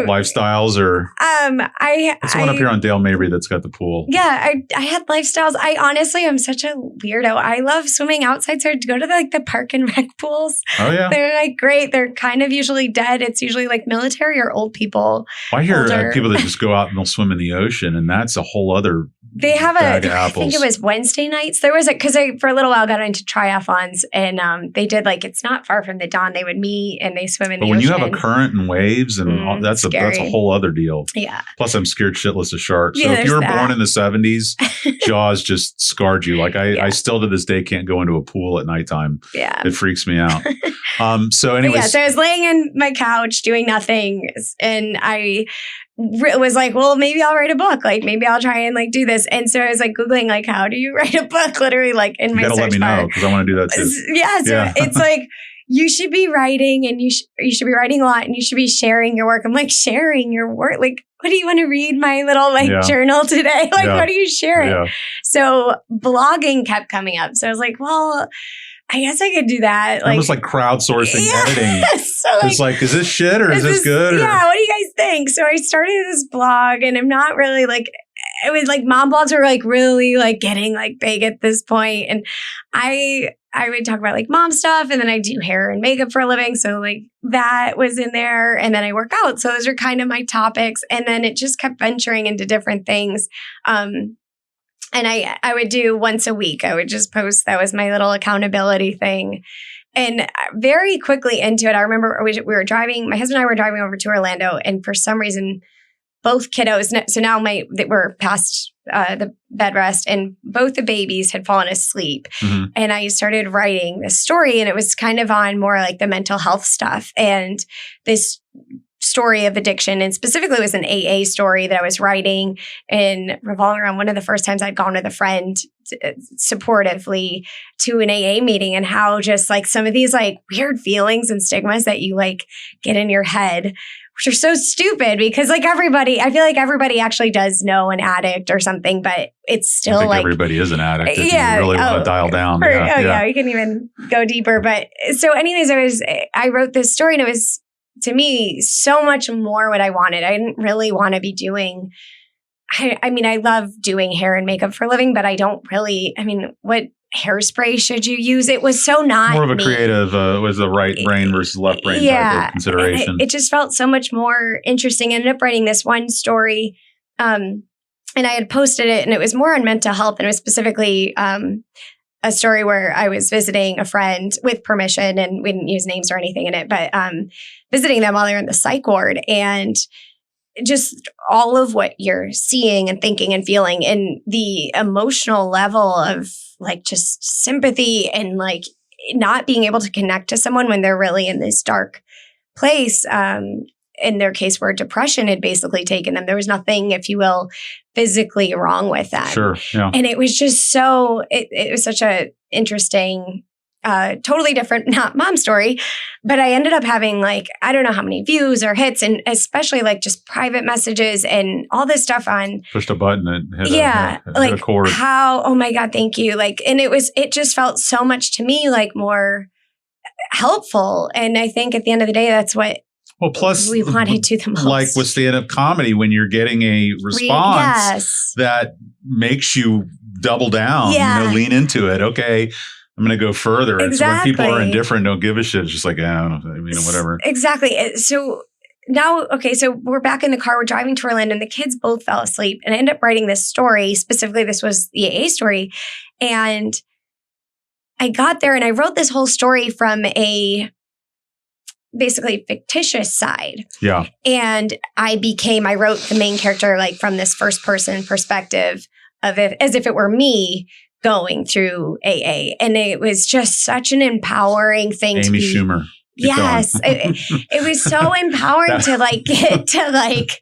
Speaker 1: Lifestyles or what's the one up here on Dale Mabry that's got the pool?
Speaker 3: Yeah, I had Lifestyles. I honestly am such a weirdo. I love swimming outside, so I'd go to the park and rec pools.
Speaker 1: Oh yeah,
Speaker 3: they're like great. They're kind of usually dead. It's usually like military or old people.
Speaker 1: Well, I hear people that just go out and they'll swim in the ocean, and that's a whole other
Speaker 3: They have
Speaker 1: bag of
Speaker 3: I think it
Speaker 1: apples.
Speaker 3: was Wednesday nights. There was because I for a little while got into triathlons, and they did like it's not far from the Don. They would meet and they swim in
Speaker 1: But
Speaker 3: the
Speaker 1: when you
Speaker 3: ocean.
Speaker 1: have a current and waves, and all, that's a
Speaker 3: scary.
Speaker 1: whole other deal.
Speaker 3: Yeah.
Speaker 1: Plus, I'm scared shitless of sharks. So
Speaker 3: Yeah,
Speaker 1: if you were
Speaker 3: there's
Speaker 1: born
Speaker 3: that.
Speaker 1: in the 70s, Jaws just scarred you. Like I still to this day can't go into a pool at nighttime.
Speaker 3: Yeah.
Speaker 1: It freaks me out. So
Speaker 3: But
Speaker 1: anyways,
Speaker 3: yeah, so I was laying in my couch doing nothing, and I was like, well, maybe I'll write a book. Like, maybe I'll try and like do this. And so I was like Googling, like, how do you write a book? Literally, like in
Speaker 1: you
Speaker 3: my
Speaker 1: gotta let
Speaker 3: search
Speaker 1: me
Speaker 3: bar.
Speaker 1: know because I want to do that too.
Speaker 3: Yeah, so
Speaker 1: Yeah.
Speaker 3: it's like you should be writing, and you should be writing a lot, and you should be sharing your work. I'm like, sharing your work? Like, what do you want to read my little like
Speaker 1: Yeah.
Speaker 3: journal today? Like,
Speaker 1: Yeah.
Speaker 3: what do you share it?
Speaker 1: Yeah.
Speaker 3: So blogging kept coming up. So I was like, well, I guess I could do that.
Speaker 1: Almost like crowdsourcing editing.
Speaker 3: So
Speaker 1: It's like, is this shit or is this good? Or?
Speaker 3: Yeah, what do you guys think? So I started this blog, and I'm not really like, it was like mom blogs were like really like getting like big at this point. And I would talk about like mom stuff, and then I do hair and makeup for a living. So like that was in there, and then I work out. So those are kind of my topics. And then it just kept venturing into different things. And I would do once a week. I would just post. That was my little accountability thing. And very quickly into it, I remember we were driving, my husband and I were driving over to Orlando, and for some reason, both kiddos, so now they were past the bed rest, and both the babies had fallen asleep.
Speaker 1: Mhm.
Speaker 3: And I started writing this story, and it was kind of on more like the mental health stuff. And this story of addiction, and specifically it was an AA story that I was writing and revolving around one of the first times I'd gone with a friend supportively to an AA meeting, and how just like some of these like weird feelings and stigmas that you like get in your head, which are so stupid because like I feel like everybody actually does know an addict or something, but it's
Speaker 1: I
Speaker 3: still
Speaker 1: think
Speaker 3: like
Speaker 1: everybody is an addict if
Speaker 3: Yeah,
Speaker 1: you really want
Speaker 3: oh,
Speaker 1: to dial down.
Speaker 3: we can even go deeper. But so anyways, I wrote this story, and it was to me so much more what I wanted. I didn't really want to be doing. I mean, I love doing hair and makeup for a living, but I don't really. I mean, what hairspray should you use? It was so not
Speaker 1: More of a
Speaker 3: me.
Speaker 1: creative, was the right brain versus left brain type of consideration.
Speaker 3: And it just felt so much more interesting. I ended up writing this one story, and I had posted it, and it was more on mental health, and it was specifically a story where I was visiting a friend with permission, and we didn't use names or anything in it, but visiting them while they were in the psych ward, and just all of what you're seeing and thinking and feeling, and the emotional level of like just sympathy, and like not being able to connect to someone when they're really in this dark place. In their case, where depression had basically taken them, there was nothing, if you will, physically wrong with that.
Speaker 1: Sure. Yeah.
Speaker 3: And it was just so, it was such a interesting, totally different, not mom story, but I ended up having like, I don't know how many views or hits, and especially like just private messages and all this stuff on.
Speaker 1: Pushed a button and hit
Speaker 3: like
Speaker 1: a chord.
Speaker 3: how, oh my God, thank you. Like, and it just felt so much to me like more helpful. And I think at the end of the day, that's what
Speaker 1: Well, plus
Speaker 3: we wanted to the most.
Speaker 1: like with stand-up comedy, when you're getting a response
Speaker 3: Yes.
Speaker 1: that makes you double down,
Speaker 3: Yeah.
Speaker 1: lean into it. Okay, I'm going to go further. It's when people are
Speaker 3: Exactly.
Speaker 1: indifferent, don't give a shit. It's just like, I don't know, whatever.
Speaker 3: Exactly. So now, okay, so we're back in the car. We're driving to Orlando, and the kids both fell asleep. And I ended up writing this story. Specifically, this was the AA story. And I got there, and I wrote this whole story from a basically fictitious side.
Speaker 1: Yeah.
Speaker 3: And I wrote the main character like from this first person perspective of it, as if it were me going through AA. And it was just such an empowering thing to
Speaker 1: Amy
Speaker 3: be.
Speaker 1: Schumer. Keep
Speaker 3: Yes.
Speaker 1: going.
Speaker 3: It was so empowering to like get to like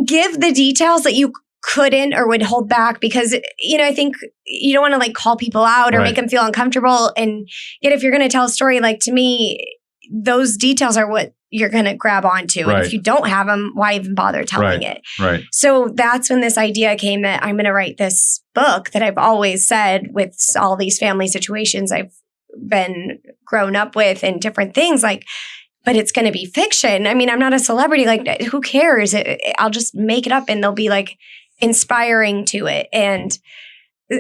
Speaker 3: give the details that you couldn't or would hold back, because, I think you don't want to like call people out or
Speaker 1: Right.
Speaker 3: make them feel uncomfortable. And yet if you're going to tell a story, like to me, those details are what you're going to grab onto.
Speaker 1: Right.
Speaker 3: And if you don't have them, why even bother telling it?
Speaker 1: Right.
Speaker 3: So that's when this idea came that I'm going to write this book that I've always said, with all these family situations I've been grown up with and different things, like, but it's going to be fiction. I mean, I'm not a celebrity. Like, who cares? I'll just make it up, and they'll be like inspiring to it. And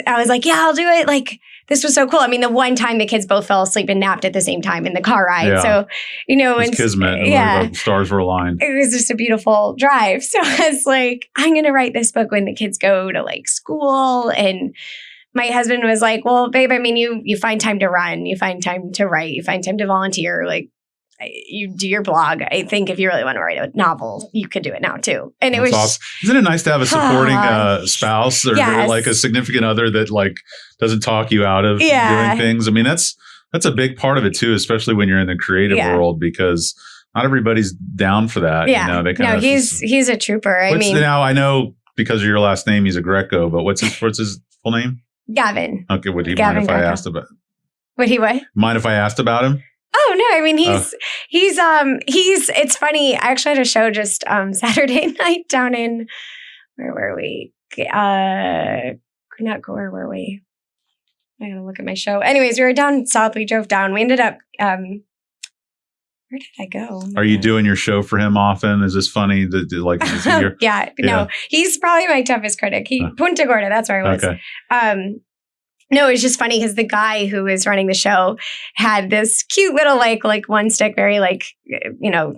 Speaker 3: I was like, yeah, I'll do it. Like, this was so cool. I mean, the one time the kids both fell asleep and napped at the same time in the car ride.
Speaker 1: Yeah.
Speaker 3: So, you know,
Speaker 1: It was kismet.
Speaker 3: yeah,
Speaker 1: The stars were aligned.
Speaker 3: it was just a beautiful drive. So I was like, I'm going to write this book when the kids go to like school. And my husband was like, well, babe, I mean, you find time to run, you find time to write, you find time to volunteer. Like, you do your blog. I think if you really want to write a novel, you could do it now too. And
Speaker 1: That's
Speaker 3: it was
Speaker 1: awesome. Isn't it nice to have a supporting spouse or
Speaker 3: Yes.
Speaker 1: like a significant other that like doesn't talk you out of
Speaker 3: Yeah.
Speaker 1: doing things? I mean, that's a big part of it too, especially when you're in the creative
Speaker 3: Yeah.
Speaker 1: world, because not everybody's down for that.
Speaker 3: Yeah.
Speaker 1: You know, they kind
Speaker 3: No,
Speaker 1: of
Speaker 3: he's a trooper. I mean,
Speaker 1: now I know because of your last name, he's a Greco, but what's his full name?
Speaker 3: Gavin.
Speaker 1: Okay, would he
Speaker 3: Gavin
Speaker 1: mind if I
Speaker 3: Greco.
Speaker 1: asked about?
Speaker 3: Would he what?
Speaker 1: Mind if I asked about him?
Speaker 3: Oh no, I mean he's it's funny. I actually had a show just Saturday night down in where were we? Not where were we? I gotta look at my show. Anyways, we were down south. We drove down. We ended up where did I go?
Speaker 1: Are you doing your show for him often? Is this funny? Like, is he your,
Speaker 3: No, he's probably my toughest critic. Punta Gorda, that's where I was.
Speaker 1: Okay.
Speaker 3: No, it's just funny because the guy who was running the show had this cute little like one stick, very like, you know,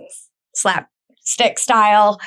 Speaker 3: slap stick style,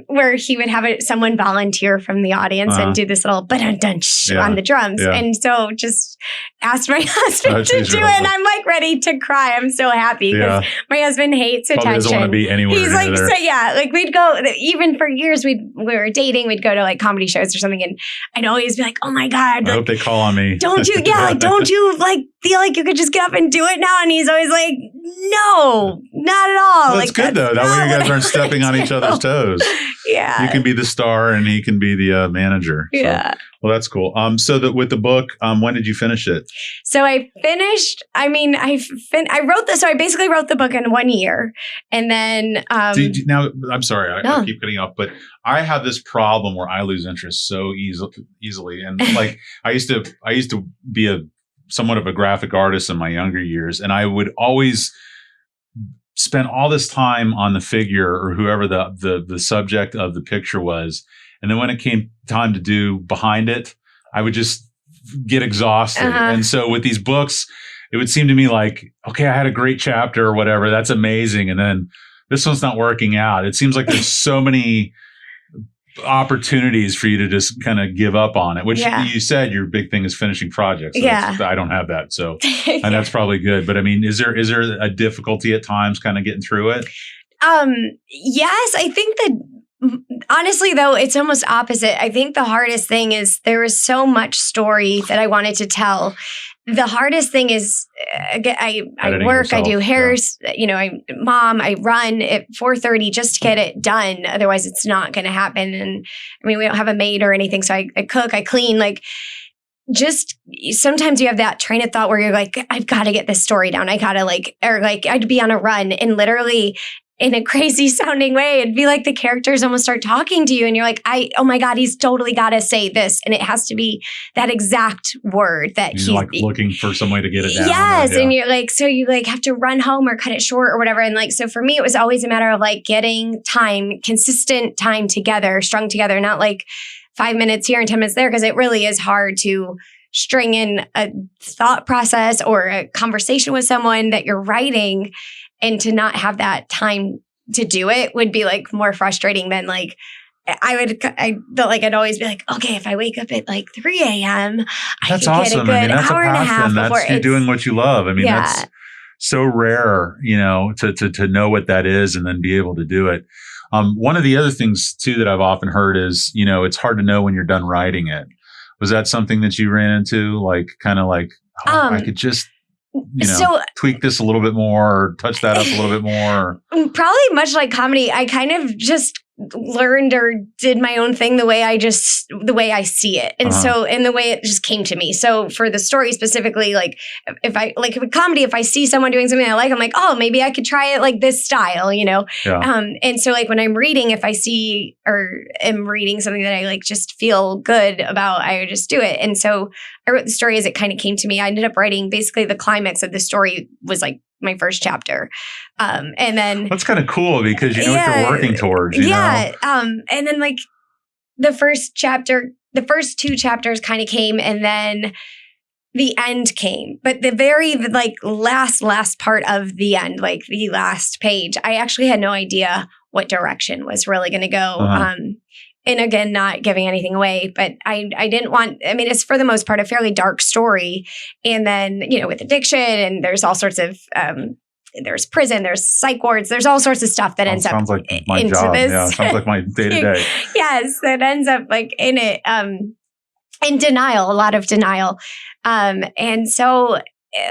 Speaker 3: where he would have someone volunteer from the audience and do this little ba-dun-dun-sh on the drums.
Speaker 1: Yeah.
Speaker 3: And so just asked my husband to do it. And I'm like ready to cry. I'm so happy because my husband hates
Speaker 1: Probably
Speaker 3: attention.
Speaker 1: doesn't want to be anywhere.
Speaker 3: He's like,
Speaker 1: there.
Speaker 3: so yeah, like we'd go, even for years, we were dating, we'd go to like comedy shows or something. And I'd always be like, oh my God.
Speaker 1: I hope they call on me.
Speaker 3: Don't you like feel like you could just get up and do it now? And he's always like, no, not at all.
Speaker 1: Well, that's good though. That way you guys aren't stepping on each other's toes.
Speaker 3: Yeah.
Speaker 1: You can be the star and he can be the manager. So,
Speaker 3: yeah.
Speaker 1: Well, that's cool. So with the book, when did you finish it?
Speaker 3: So I finished, I mean, I wrote this, so I basically wrote the book in 1 year. And then,
Speaker 1: now I'm sorry, I keep cutting off, but I have this problem where I lose interest so easily. And like, I used to be somewhat of a graphic artist in my younger years. And I would always spend all this time on the figure or whoever the subject of the picture was. And then when it came time to do behind it, I would just get exhausted. And so with these books, it would seem to me like, okay, I had a great chapter or whatever. That's amazing. And then this one's not working out. It seems like there's so many opportunities for you to just kind of give up on it, which you said your big thing is finishing projects. So I don't have that. So, and that's probably good. But I mean, is there a difficulty at times kind of getting through it?
Speaker 3: Yes, I think that honestly, though, it's almost opposite. I think the hardest thing is there was so much story that I wanted to tell. The hardest thing is, I work, yourself. I do hairs, you know, I run at 4:30 just to get it done. Otherwise, it's not going to happen. And I mean, we don't have a maid or anything. So I cook, I clean, like just sometimes you have that train of thought where you're like, I've got to get this story down. I got to I'd be on a run and literally in a crazy sounding way, it'd be like the characters almost start talking to you and you're like, oh my God, he's totally got to say this. And it has to be that exact word that he's
Speaker 1: like looking for some way to get it down.
Speaker 3: Yes. And you're like, so you like have to run home or cut it short or whatever. And like, so for me, it was always a matter of like getting consistent time together, strung together, not like 5 minutes here and 10 minutes there. Cause it really is hard to string in a thought process or a conversation with someone that you're writing. And to not have that time to do it would be like more frustrating than like, I felt like I'd always be like, okay, if I wake up at like 3 a.m.,
Speaker 1: that's
Speaker 3: I
Speaker 1: awesome.
Speaker 3: Get a good
Speaker 1: That's
Speaker 3: hour
Speaker 1: a passion.
Speaker 3: and a half
Speaker 1: That's you doing what you love. I mean, that's so rare, you know, to know what that is and then be able to do it. One of the other things too that I've often heard is, you know, it's hard to know when you're done writing it. Was that something that you ran into? Like, kind of like, I could just, you know, tweak this a little bit more or touch that up a little bit more?
Speaker 3: Probably much like comedy. I kind of just learned or did my own thing the way I see it. And so, in the way it just came to me. So for the story specifically, like with comedy, if I see someone doing something I like, I'm like, oh, maybe I could try it like this style, you know?
Speaker 1: Yeah.
Speaker 3: And so like when I'm reading, if I see or am reading something that I like just feel good about, I would just do it. And so I wrote the story as it kind of came to me. I ended up writing basically the climax of the story was like my first chapter. And then
Speaker 1: that's kind of cool because you know what you're working towards. You know?
Speaker 3: And then like the first two chapters kind of came, and then the end came, but the very like last part of the end, like the last page, I actually had no idea what direction was really going to go.
Speaker 1: Uh-huh.
Speaker 3: And again, not giving anything away, but I didn't want, I mean, it's for the most part a fairly dark story. And then, you know, with addiction and there's all sorts of, there's prison, there's psych wards, there's all sorts of stuff that ends up
Speaker 1: sounds like my
Speaker 3: into
Speaker 1: job.
Speaker 3: this.
Speaker 1: Yeah, sounds like my day to day.
Speaker 3: Yes, that ends up like in it, in denial, a lot of denial. And so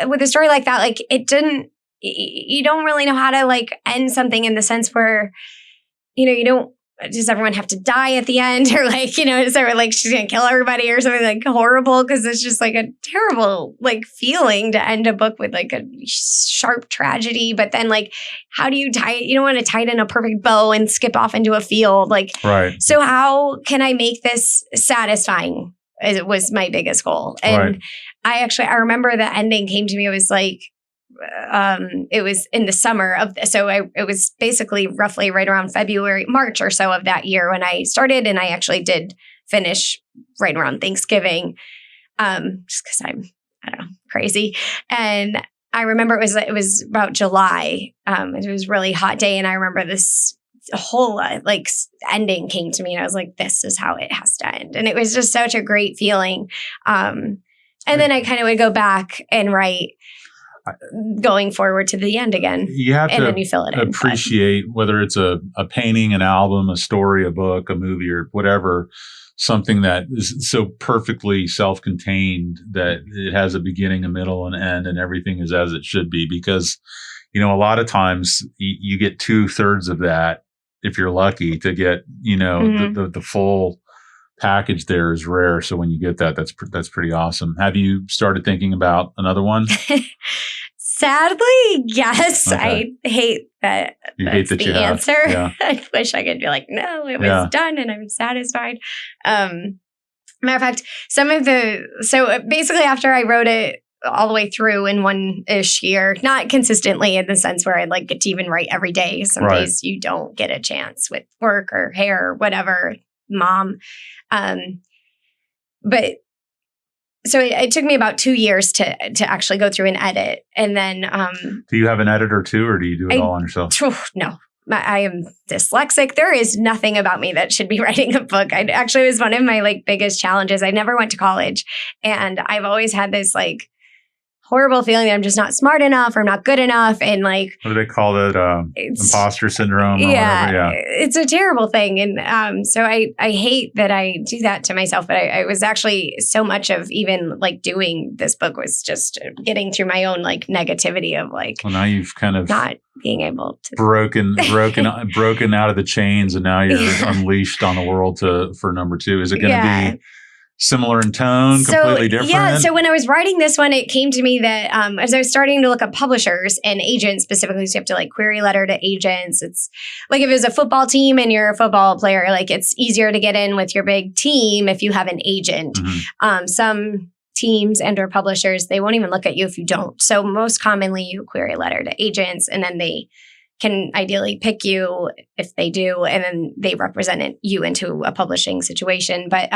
Speaker 3: with a story like that, like it didn't, you don't really know how to like end something in the sense where, you know, you don't, does everyone have to die at the end or like, you know, is there like she's going to kill everybody or something like horrible? Cause it's just like a terrible like feeling to end a book with like a sharp tragedy. But then like, how do you tie it? You don't want to tie it in a perfect bow and skip off into a field. Like,
Speaker 1: right.
Speaker 3: So how can I make this satisfying? It was my biggest goal. And
Speaker 1: right.
Speaker 3: I remember the ending came to me. It was like, it was in the summer of, it was basically roughly right around March or so of that year when I started. And I actually did finish right around Thanksgiving, just because I don't know, crazy. And I remember it was about July. It was a really hot day. And I remember this whole like ending came to me and I was like, this is how it has to end. And it was just such a great feeling. And then I kind of would go back and write going forward to the end again.
Speaker 1: You have
Speaker 3: and
Speaker 1: to
Speaker 3: then you fill it
Speaker 1: appreciate whether it's a painting, an album, a story, a book, a movie, or whatever, something that is so perfectly self-contained that it has a beginning, a middle, and end, and everything is as it should be. Because, you know, a lot of times you get 2/3 of that if you're lucky to get, you know,
Speaker 3: Mm-hmm.
Speaker 1: the full package there is rare. So when you get that, that's pretty awesome. Have you started thinking about another one?
Speaker 3: Sadly, yes.
Speaker 1: Okay.
Speaker 3: I hate that.
Speaker 1: You hate
Speaker 3: That's
Speaker 1: that
Speaker 3: the
Speaker 1: you have.
Speaker 3: answer.
Speaker 1: Yeah.
Speaker 3: I wish I could be like, no, it was done and I'm satisfied. Matter of fact, so basically after I wrote it all the way through in one-ish year, not consistently in the sense where I'd like get to even write every day. Some days you don't get a chance with work or hair or whatever, mom. But so it took me about 2 years to actually go through and edit. And then,
Speaker 1: do you have an editor too, or do you do it all on yourself?
Speaker 3: No, I am dyslexic. There is nothing about me that should be writing a book. It was one of my like biggest challenges. I never went to college and I've always had this like horrible feeling that I'm just not smart enough or not good enough. And like,
Speaker 1: what do they call it? Imposter syndrome or whatever. Yeah.
Speaker 3: It's a terrible thing. And so I hate that I do that to myself. But I was actually so much of even like doing this book was just getting through my own like negativity of like,
Speaker 1: well, now you've kind of
Speaker 3: not being able to
Speaker 1: broken out of the chains and now you're unleashed on the world for number 2. Is it going to be similar in tone, completely different?
Speaker 3: Yeah. So when I was writing this one, it came to me that as I was starting to look up publishers and agents specifically, so you have to like query letter to agents. It's like if it was a football team and you're a football player, like it's easier to get in with your big team if you have an agent. Mm-hmm. Some teams and or publishers, they won't even look at you if you don't. So most commonly you query letter to agents and then they can ideally pick you if they do, and then they represent you into a publishing situation. But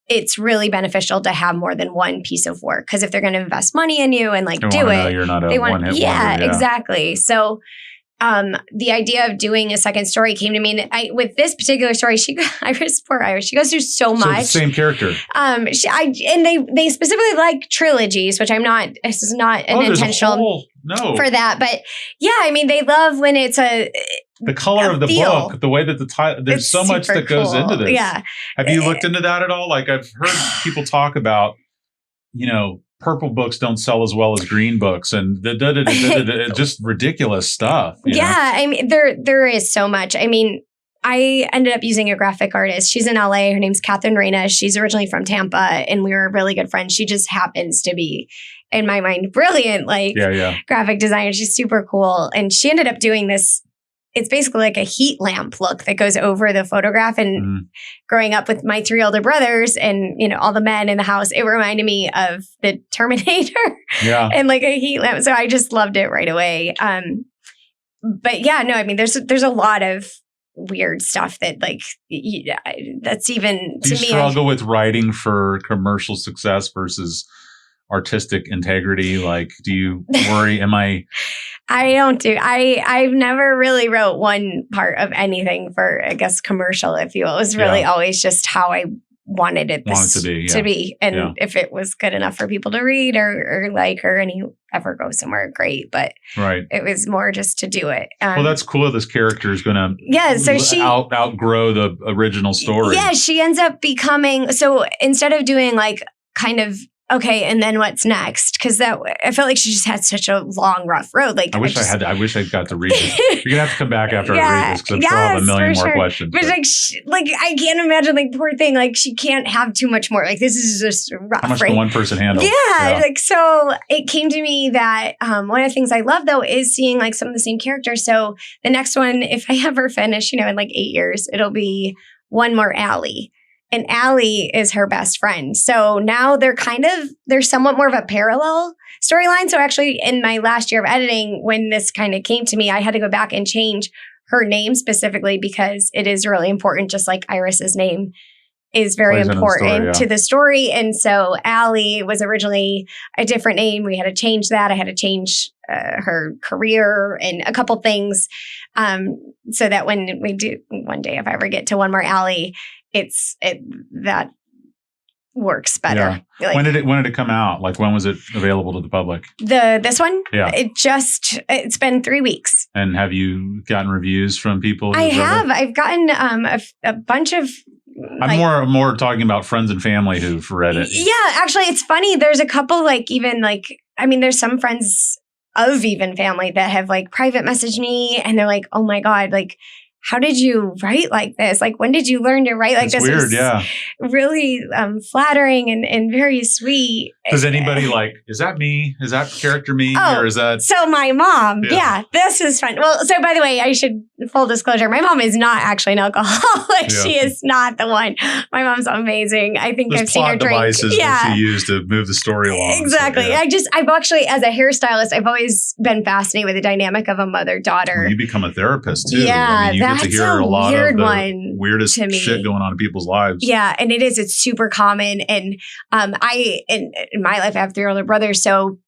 Speaker 3: it's really beneficial to have more than one piece of work because if they're going to invest money in you and like do it,
Speaker 1: you're not a one-hit wonder.
Speaker 3: Yeah, exactly. So the idea of doing a second story came to me. And with this particular story, Iris, poor Iris, she goes through so much.
Speaker 1: The same character.
Speaker 3: And they specifically like trilogies, which I'm not. This is not an intentional for that. But yeah, I mean, they love when it's
Speaker 1: the color of the book, the way that the title, there's so much that goes into this.
Speaker 3: Yeah.
Speaker 1: Have you looked into that at all? Like I've heard people talk about, you know, purple books don't sell as well as green books and just ridiculous stuff.
Speaker 3: Yeah. Know? I mean, there is so much. I mean, I ended up using a graphic artist. She's in LA. Her name's Catherine Reyna. She's originally from Tampa and we were really good friends. She just happens to be, in my mind, brilliant, graphic designer. She's super cool. And she ended up doing this. It's basically like a heat lamp look that goes over the photograph. And growing up with my 3 older brothers and, you know, all the men in the house, it reminded me of the Terminator and like a heat lamp. So I just loved it right away. But yeah, no, I mean, there's a lot of weird stuff that like, that's even
Speaker 1: Do you struggle with writing for commercial success versus artistic integrity? Like, do you worry?
Speaker 3: I don't do. I've never really wrote one part of anything for, I guess, commercial, if you will. It was really always just how I wanted it to be. And if it was good enough for people to read or like, or any ever go somewhere, great. But it was more just to do it.
Speaker 1: Well, that's cool. This character is going to
Speaker 3: so she
Speaker 1: outgrow the original story.
Speaker 3: Yeah, she ends up becoming, so instead of doing like kind of, okay, and then what's next? Because I felt like she just had such a long, rough road. Like
Speaker 1: I wish I got to read this. You're gonna have to come back after I read this because I'm sure I'll have a million more questions.
Speaker 3: But like I can't imagine, like, poor thing, like she can't have too much more. Like this is just rough.
Speaker 1: How much can one person handle?
Speaker 3: Yeah, like so it came to me that one of the things I love though is seeing like some of the same characters. So the next one, if I ever finish, in like 8 years, it'll be One More Allie. And Allie is her best friend. So now they're somewhat more of a parallel storyline. So actually in my last year of editing, when this kind of came to me, I had to go back and change her name specifically because it is really important, just like Iris's name is very important to the story. And so Allie was originally a different name. We had to change that. I had to change her career and a couple things so that when we do one day, if I ever get to One More Allie, that works better.
Speaker 1: Yeah. Like, when did it come out? Like, when was it available to the public?
Speaker 3: This one?
Speaker 1: Yeah.
Speaker 3: It's been 3 weeks.
Speaker 1: And have you gotten reviews from people?
Speaker 3: I have. I've gotten a bunch of.
Speaker 1: I'm more talking about friends and family who've read it.
Speaker 3: Yeah, actually, it's funny. There's a couple there's some friends of even family that have like private messaged me and they're like, oh my God, like, how did you write like this? Like, when did you learn to write like this?
Speaker 1: Weird, yeah.
Speaker 3: Really flattering and very sweet.
Speaker 1: Does anybody is that me? Is that character me? Or is that?
Speaker 3: So my mom, this is fun. Well, so by the way, I should, full disclosure, my mom is not actually an alcoholic. Yeah. She is not the one. My mom's amazing. I think I've seen her drink.
Speaker 1: Devices that she used to move the story along.
Speaker 3: Exactly.
Speaker 1: So,
Speaker 3: I've actually, as a hairstylist, I've always been fascinated with the dynamic of a mother-daughter.
Speaker 1: Well, you become a therapist too.
Speaker 3: Yeah,
Speaker 1: you get to hear a lot of the weirdest shit going on in people's lives.
Speaker 3: Yeah, and it's super common. And in my life, I have 3 older brothers, so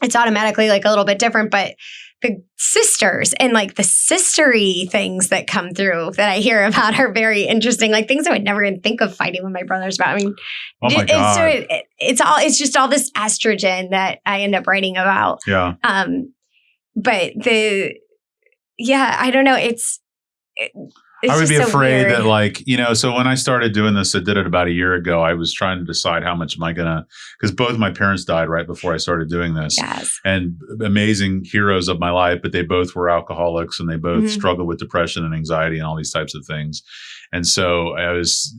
Speaker 3: it's automatically like a little bit different. But the sisters and like the sistery things that come through that I hear about are very interesting. Like things I would never even think of fighting with my brothers about. I mean,
Speaker 1: oh my God.
Speaker 3: It's just all this estrogen that I end up writing about.
Speaker 1: Yeah.
Speaker 3: But I don't know.
Speaker 1: I would be afraid that so when I started doing this, I did it about a year ago. I was trying to decide how much am I going to, because both my parents died right before I started doing this.
Speaker 3: Yes.
Speaker 1: And amazing heroes of my life, but they both were alcoholics and they both struggled with depression and anxiety and all these types of things. And so I was,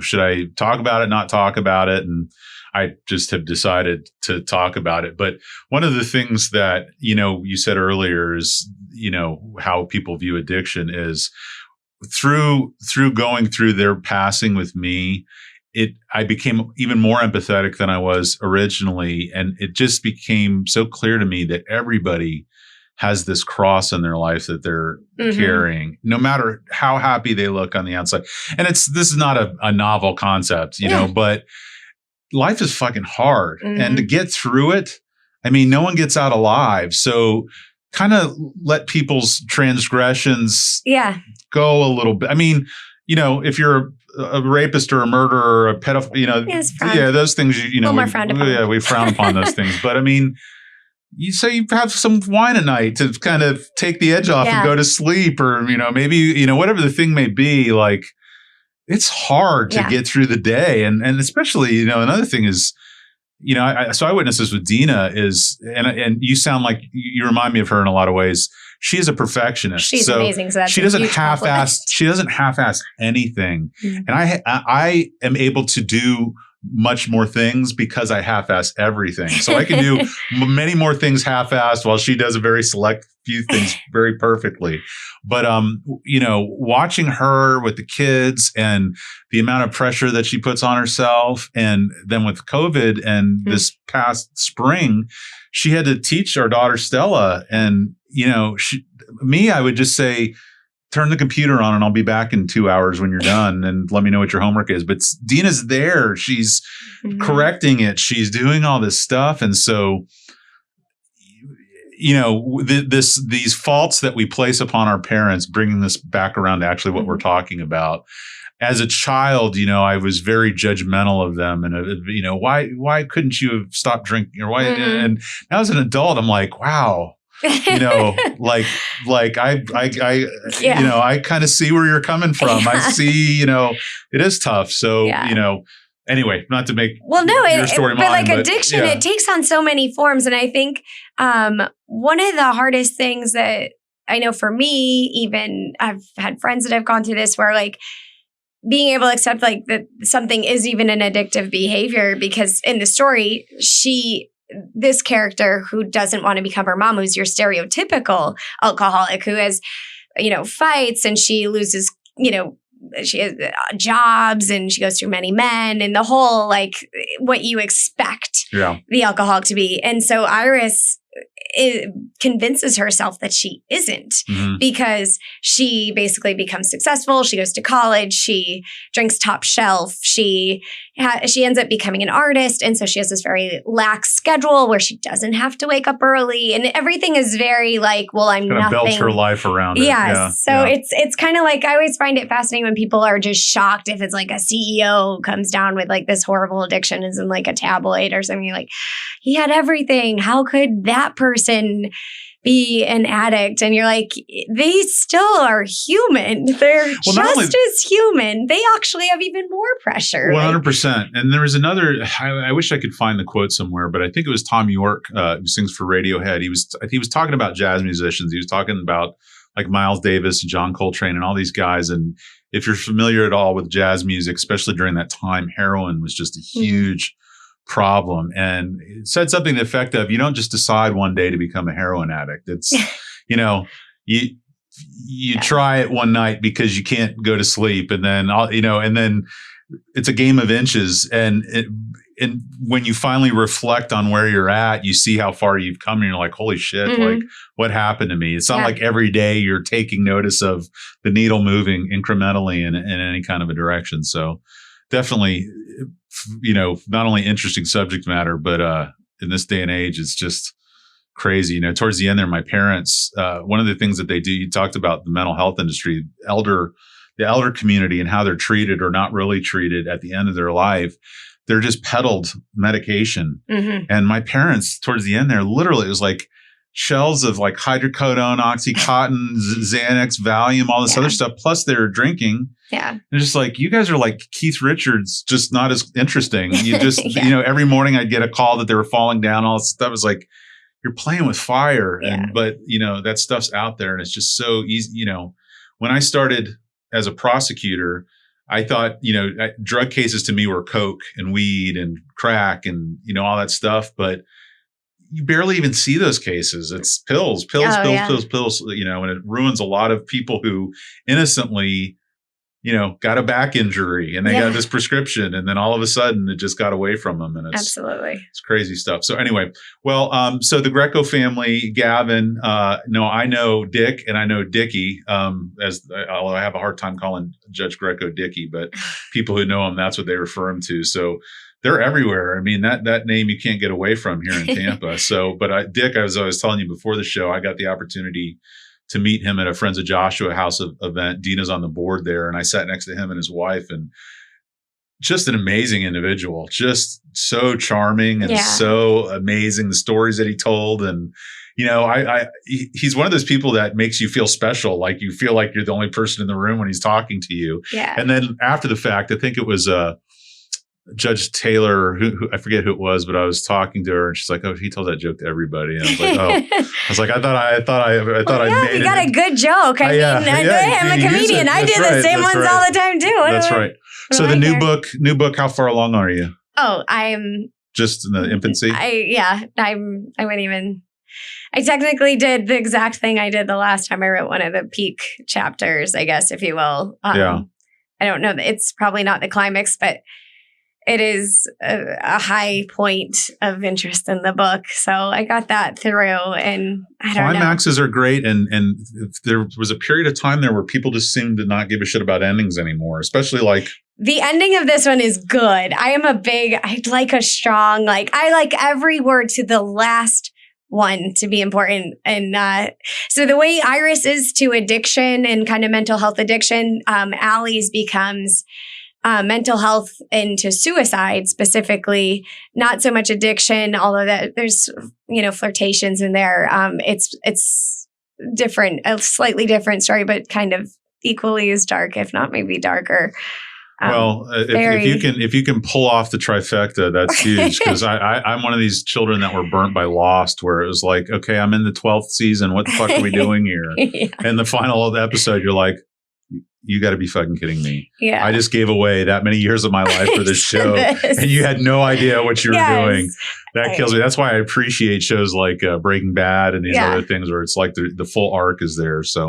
Speaker 1: should I talk about it, not talk about it? And I just have decided to talk about it. But one of the things that, you said earlier is, how people view addiction is through going through their passing with me, I became even more empathetic than I was originally. And it just became so clear to me that everybody has this cross in their life that they're carrying, no matter how happy they look on the outside. And this is not a novel concept, but life is fucking hard. And to get through it, I mean, no one gets out alive. So kind of let people's transgressions go a little bit. I mean, if you're a rapist or a murderer or a pedophile, those things,
Speaker 3: more frowned upon.
Speaker 1: Yeah, we frown upon those things. But I mean, you say you have some wine at night to kind of take the edge off and go to sleep, or, maybe, whatever the thing may be, like, it's hard to get through the day. And especially, another thing is, so I witnessed this with Dina and you sound like you remind me of her in a lot of ways. She is a perfectionist.
Speaker 3: She's amazing. So that's
Speaker 1: she doesn't half-ass anything. And I am able to do much more things because I half-ass everything. So I can do many more things half-assed while she does a very select few things very perfectly. But, watching her with the kids and the amount of pressure that she puts on herself. And then with COVID and this past spring, she had to teach our daughter Stella. And, I would just say, turn the computer on and I'll be back in 2 hours when you're done and let me know what your homework is. But Dina's there. She's correcting it. She's doing all this stuff. And so, these faults that we place upon our parents, bringing this back around to actually what we're talking about. As a child, I was very judgmental of them, and why couldn't you have stopped drinking, or why? And now as an adult, I'm like, wow, I kind of see where you're coming from. I see, it is tough. So, anyway, not to make your story mine,
Speaker 3: but addiction, it takes on so many forms. And I think one of the hardest things that I know for me, even I've had friends that have gone through this where like being able to accept like that something is even an addictive behavior, because in the story, this character who doesn't want to become her mom, who's your stereotypical alcoholic who has, fights, and she loses, she has jobs and she goes through many men and the whole, like what you expect the alcoholic to be. And so Iris convinces herself that she isn't, because she basically becomes successful. She goes to college. She drinks top shelf. She ends up becoming an artist. And so she has this very lax schedule where she doesn't have to wake up early, and everything is very like, well, I'm
Speaker 1: nothing. Built her life around it.
Speaker 3: So it's kind of like, I always find it fascinating when people are just shocked if it's like a CEO comes down with like this horrible addiction, is in like a tabloid or something, like he had everything. How could that person be an addict? And you're like, they still are human. They're just as human. They actually have even more pressure.
Speaker 1: 100%. And there was another, I wish I could find the quote somewhere, but I think it was Tom York, who sings for Radiohead. He was talking about jazz musicians. He was talking about like Miles Davis and John Coltrane and all these guys. And if you're familiar at all with jazz music, especially during that time, heroin was just a huge problem. And it said something to the effect of, you don't just decide one day to become a heroin addict. It's, you try it one night because you can't go to sleep, and then and then it's a game of inches. And when you finally reflect on where you're at, you see how far you've come, and you're like, holy shit, like what happened to me? It's not like every day you're taking notice of the needle moving incrementally in any kind of a direction. So definitely, not only interesting subject matter, but in this day and age, it's just crazy. Towards the end there, my parents, one of the things that they do, you talked about the mental health industry, the elder community and how they're treated or not really treated at the end of their life. They're just peddled medication. And my parents, towards the end there, literally, it was like shelves of like hydrocodone, Oxycontin, Xanax, Valium, all this other stuff. Plus they're drinking. Yeah. And just like, you guys are like Keith Richards, just not as interesting. You just, every morning I'd get a call that they were falling down. All this stuff was like, you're playing with fire. But that stuff's out there, and it's just so easy. When I started as a prosecutor, I thought, drug cases to me were coke and weed and crack and, all that stuff. But you barely even see those cases. It's pills, pills, and it ruins a lot of people who innocently, got a back injury and they got this prescription, and then all of a sudden it just got away from them. And it's crazy stuff. So anyway, well, so the Greco family, Gavin, I know Dick and I know Dickie, although I have a hard time calling Judge Greco Dickie, but people who know him, that's what they refer him to. So they're everywhere. I mean, that name you can't get away from here in Tampa. So, but Dick, as I was telling you before the show, I got the opportunity to meet him at a Friends of Joshua House event. Dina's on the board there, and I sat next to him and his wife, and just an amazing individual, just so charming and so amazing. The stories that he told, and he's one of those people that makes you feel special, like you feel like you're the only person in the room when he's talking to you. Yeah. And then after the fact, I think it was Judge Taylor, who I forget who it was, but I was talking to her, and she's like, "Oh, he told that joke to everybody." And I was like, "Oh," I was like, "I thought I made it." You got a good joke. I'm a comedian. I do the same ones all the time too. That's right. So the new book. How far along are you?
Speaker 3: Oh, I'm
Speaker 1: just in the infancy.
Speaker 3: I wouldn't even. I technically did the exact thing I did the last time I wrote one of the peak chapters, I guess, if you will. I don't know. It's probably not the climax, but it is a high point of interest in the book. So I got that through, and I don't know.
Speaker 1: Climaxes are great, and there was a period of time there where people just seemed to not give a shit about endings anymore, especially like
Speaker 3: the ending of this one is good. I like a strong, I like every word to the last one to be important. And so the way Iris is to addiction and kind of mental health addiction, Allie's becomes mental health into suicide specifically, not so much addiction, although that there's, flirtations in there. It's different, a slightly different story, but kind of equally as dark, if not maybe darker.
Speaker 1: Well, if you can pull off the trifecta, that's huge. Because I'm one of these children that were burnt by Lost, where it was like, okay, I'm in the 12th season. What the fuck are we doing here? Yeah. And the final episode, you're like, you got to be fucking kidding me. Yeah. I just gave away that many years of my life for this show, and you had no idea what you were doing. That kills me. That's why I appreciate shows like Breaking Bad and these other things where it's like the full arc is there. So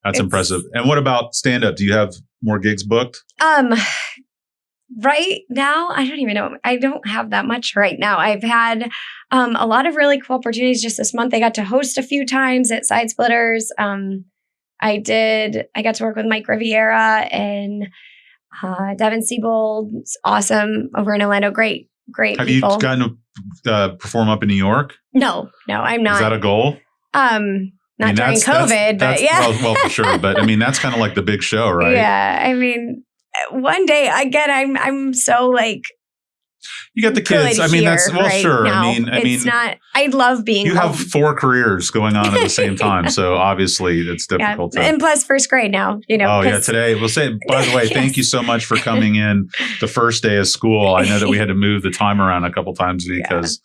Speaker 1: that's impressive. And what about stand-up? Do you have more gigs booked?
Speaker 3: Right now, I don't even know. I don't have that much right now. I've had a lot of really cool opportunities just this month. I got to host a few times at Side Splitters. I got to work with Mike Riviera and Devin Siebold's awesome over in Orlando. Great
Speaker 1: Have
Speaker 3: people.
Speaker 1: You gotten to perform up in New York?
Speaker 3: No, I'm not.
Speaker 1: Is that a goal?
Speaker 3: Not during COVID, but yeah.
Speaker 1: Well, for sure. But I mean, that's kind of like the big show, right?
Speaker 3: Yeah. I mean, one day, again, I'm so like,
Speaker 1: you got the kids. I mean, that's
Speaker 3: right
Speaker 1: sure.
Speaker 3: Now.
Speaker 1: I mean,
Speaker 3: it's not. I love being.
Speaker 1: You have 4 careers going on at the same time, so obviously it's difficult.
Speaker 3: And plus, first grade now.
Speaker 1: Oh yeah, today we'll say. By the way, thank you so much for coming in the first day of school. I know that we had to move the time around a couple times because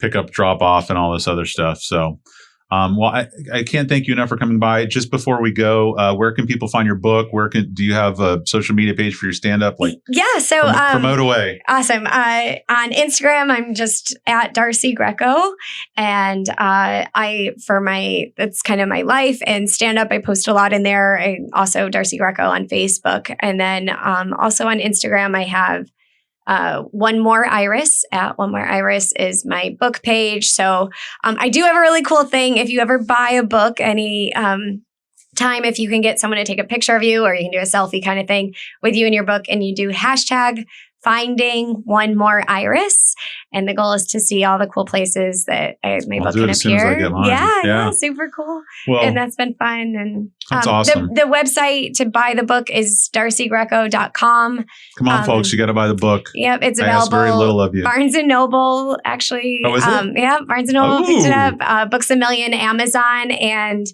Speaker 1: pick up, drop off, and all this other stuff. So. Well, I can't thank you enough for coming by. Just before we go, where can people find your book? Do you have a social media page for your stand-up?
Speaker 3: So
Speaker 1: promote away.
Speaker 3: Awesome. On Instagram, I'm just at Darcy Greco, and that's kind of my life. And stand-up, I post a lot in there. And also Darcy Greco on Facebook, and then also on Instagram, I have. One More Iris at One More Iris is my book page. So I do have a really cool thing. If you ever buy a book any time, if you can get someone to take a picture of you, or you can do a selfie kind of thing with you in your book, and you do hashtag finding One More Iris. And the goal is to see all the cool places that my book can appear. Yeah, super cool. Well, and that's been fun. And
Speaker 1: that's awesome.
Speaker 3: The website to buy the book is darcygreco.com.
Speaker 1: Come on, folks, you got to buy the book.
Speaker 3: Yep, it's available.
Speaker 1: I ask very little of you.
Speaker 3: Barnes & Noble, actually.
Speaker 1: Oh, is it?
Speaker 3: Yeah, Barnes & Noble picked it up. Books A Million, Amazon, and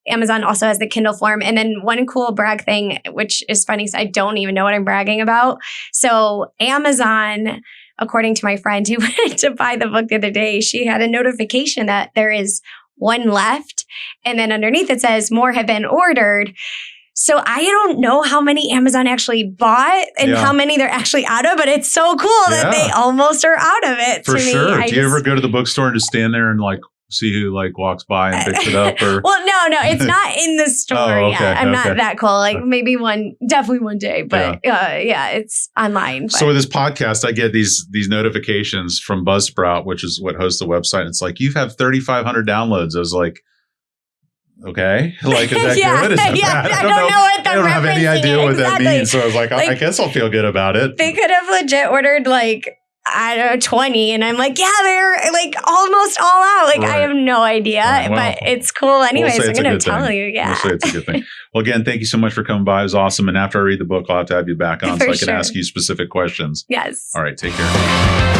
Speaker 3: Amazon also has the Kindle form. And then one cool brag thing, which is funny, so I don't even know what I'm bragging about. So Amazon, according to my friend who went to buy the book the other day, she had a notification that there is one left. And then underneath it says more have been ordered. So I don't know how many Amazon actually bought and how many they're actually out of, but it's so cool that they almost are out of it.
Speaker 1: For sure. Do you ever go to the bookstore and just stand there and see who walks by and picks it up? Or
Speaker 3: well, no, it's not in the store yet. I'm not that cool. Maybe definitely one day, but it's online. But.
Speaker 1: So with this podcast, I get these notifications from Buzzsprout, which is what hosts the website. It's like, you have 3,500 downloads. I was like, okay, is that good? Is that bad?
Speaker 3: I don't know what
Speaker 1: I don't have any idea what that means. So I was like, I guess I'll feel good about it.
Speaker 3: They could have legit ordered I don't know, 20. And I'm like, they're almost all out. I have no idea, but it's cool anyways. I'm going to tell you. Yeah.
Speaker 1: We'll say it's a good thing. Well, again, thank you so much for coming by. It was awesome. And after I read the book, I'll have to have you back on so I can ask you specific questions.
Speaker 3: Yes.
Speaker 1: All right. Take care.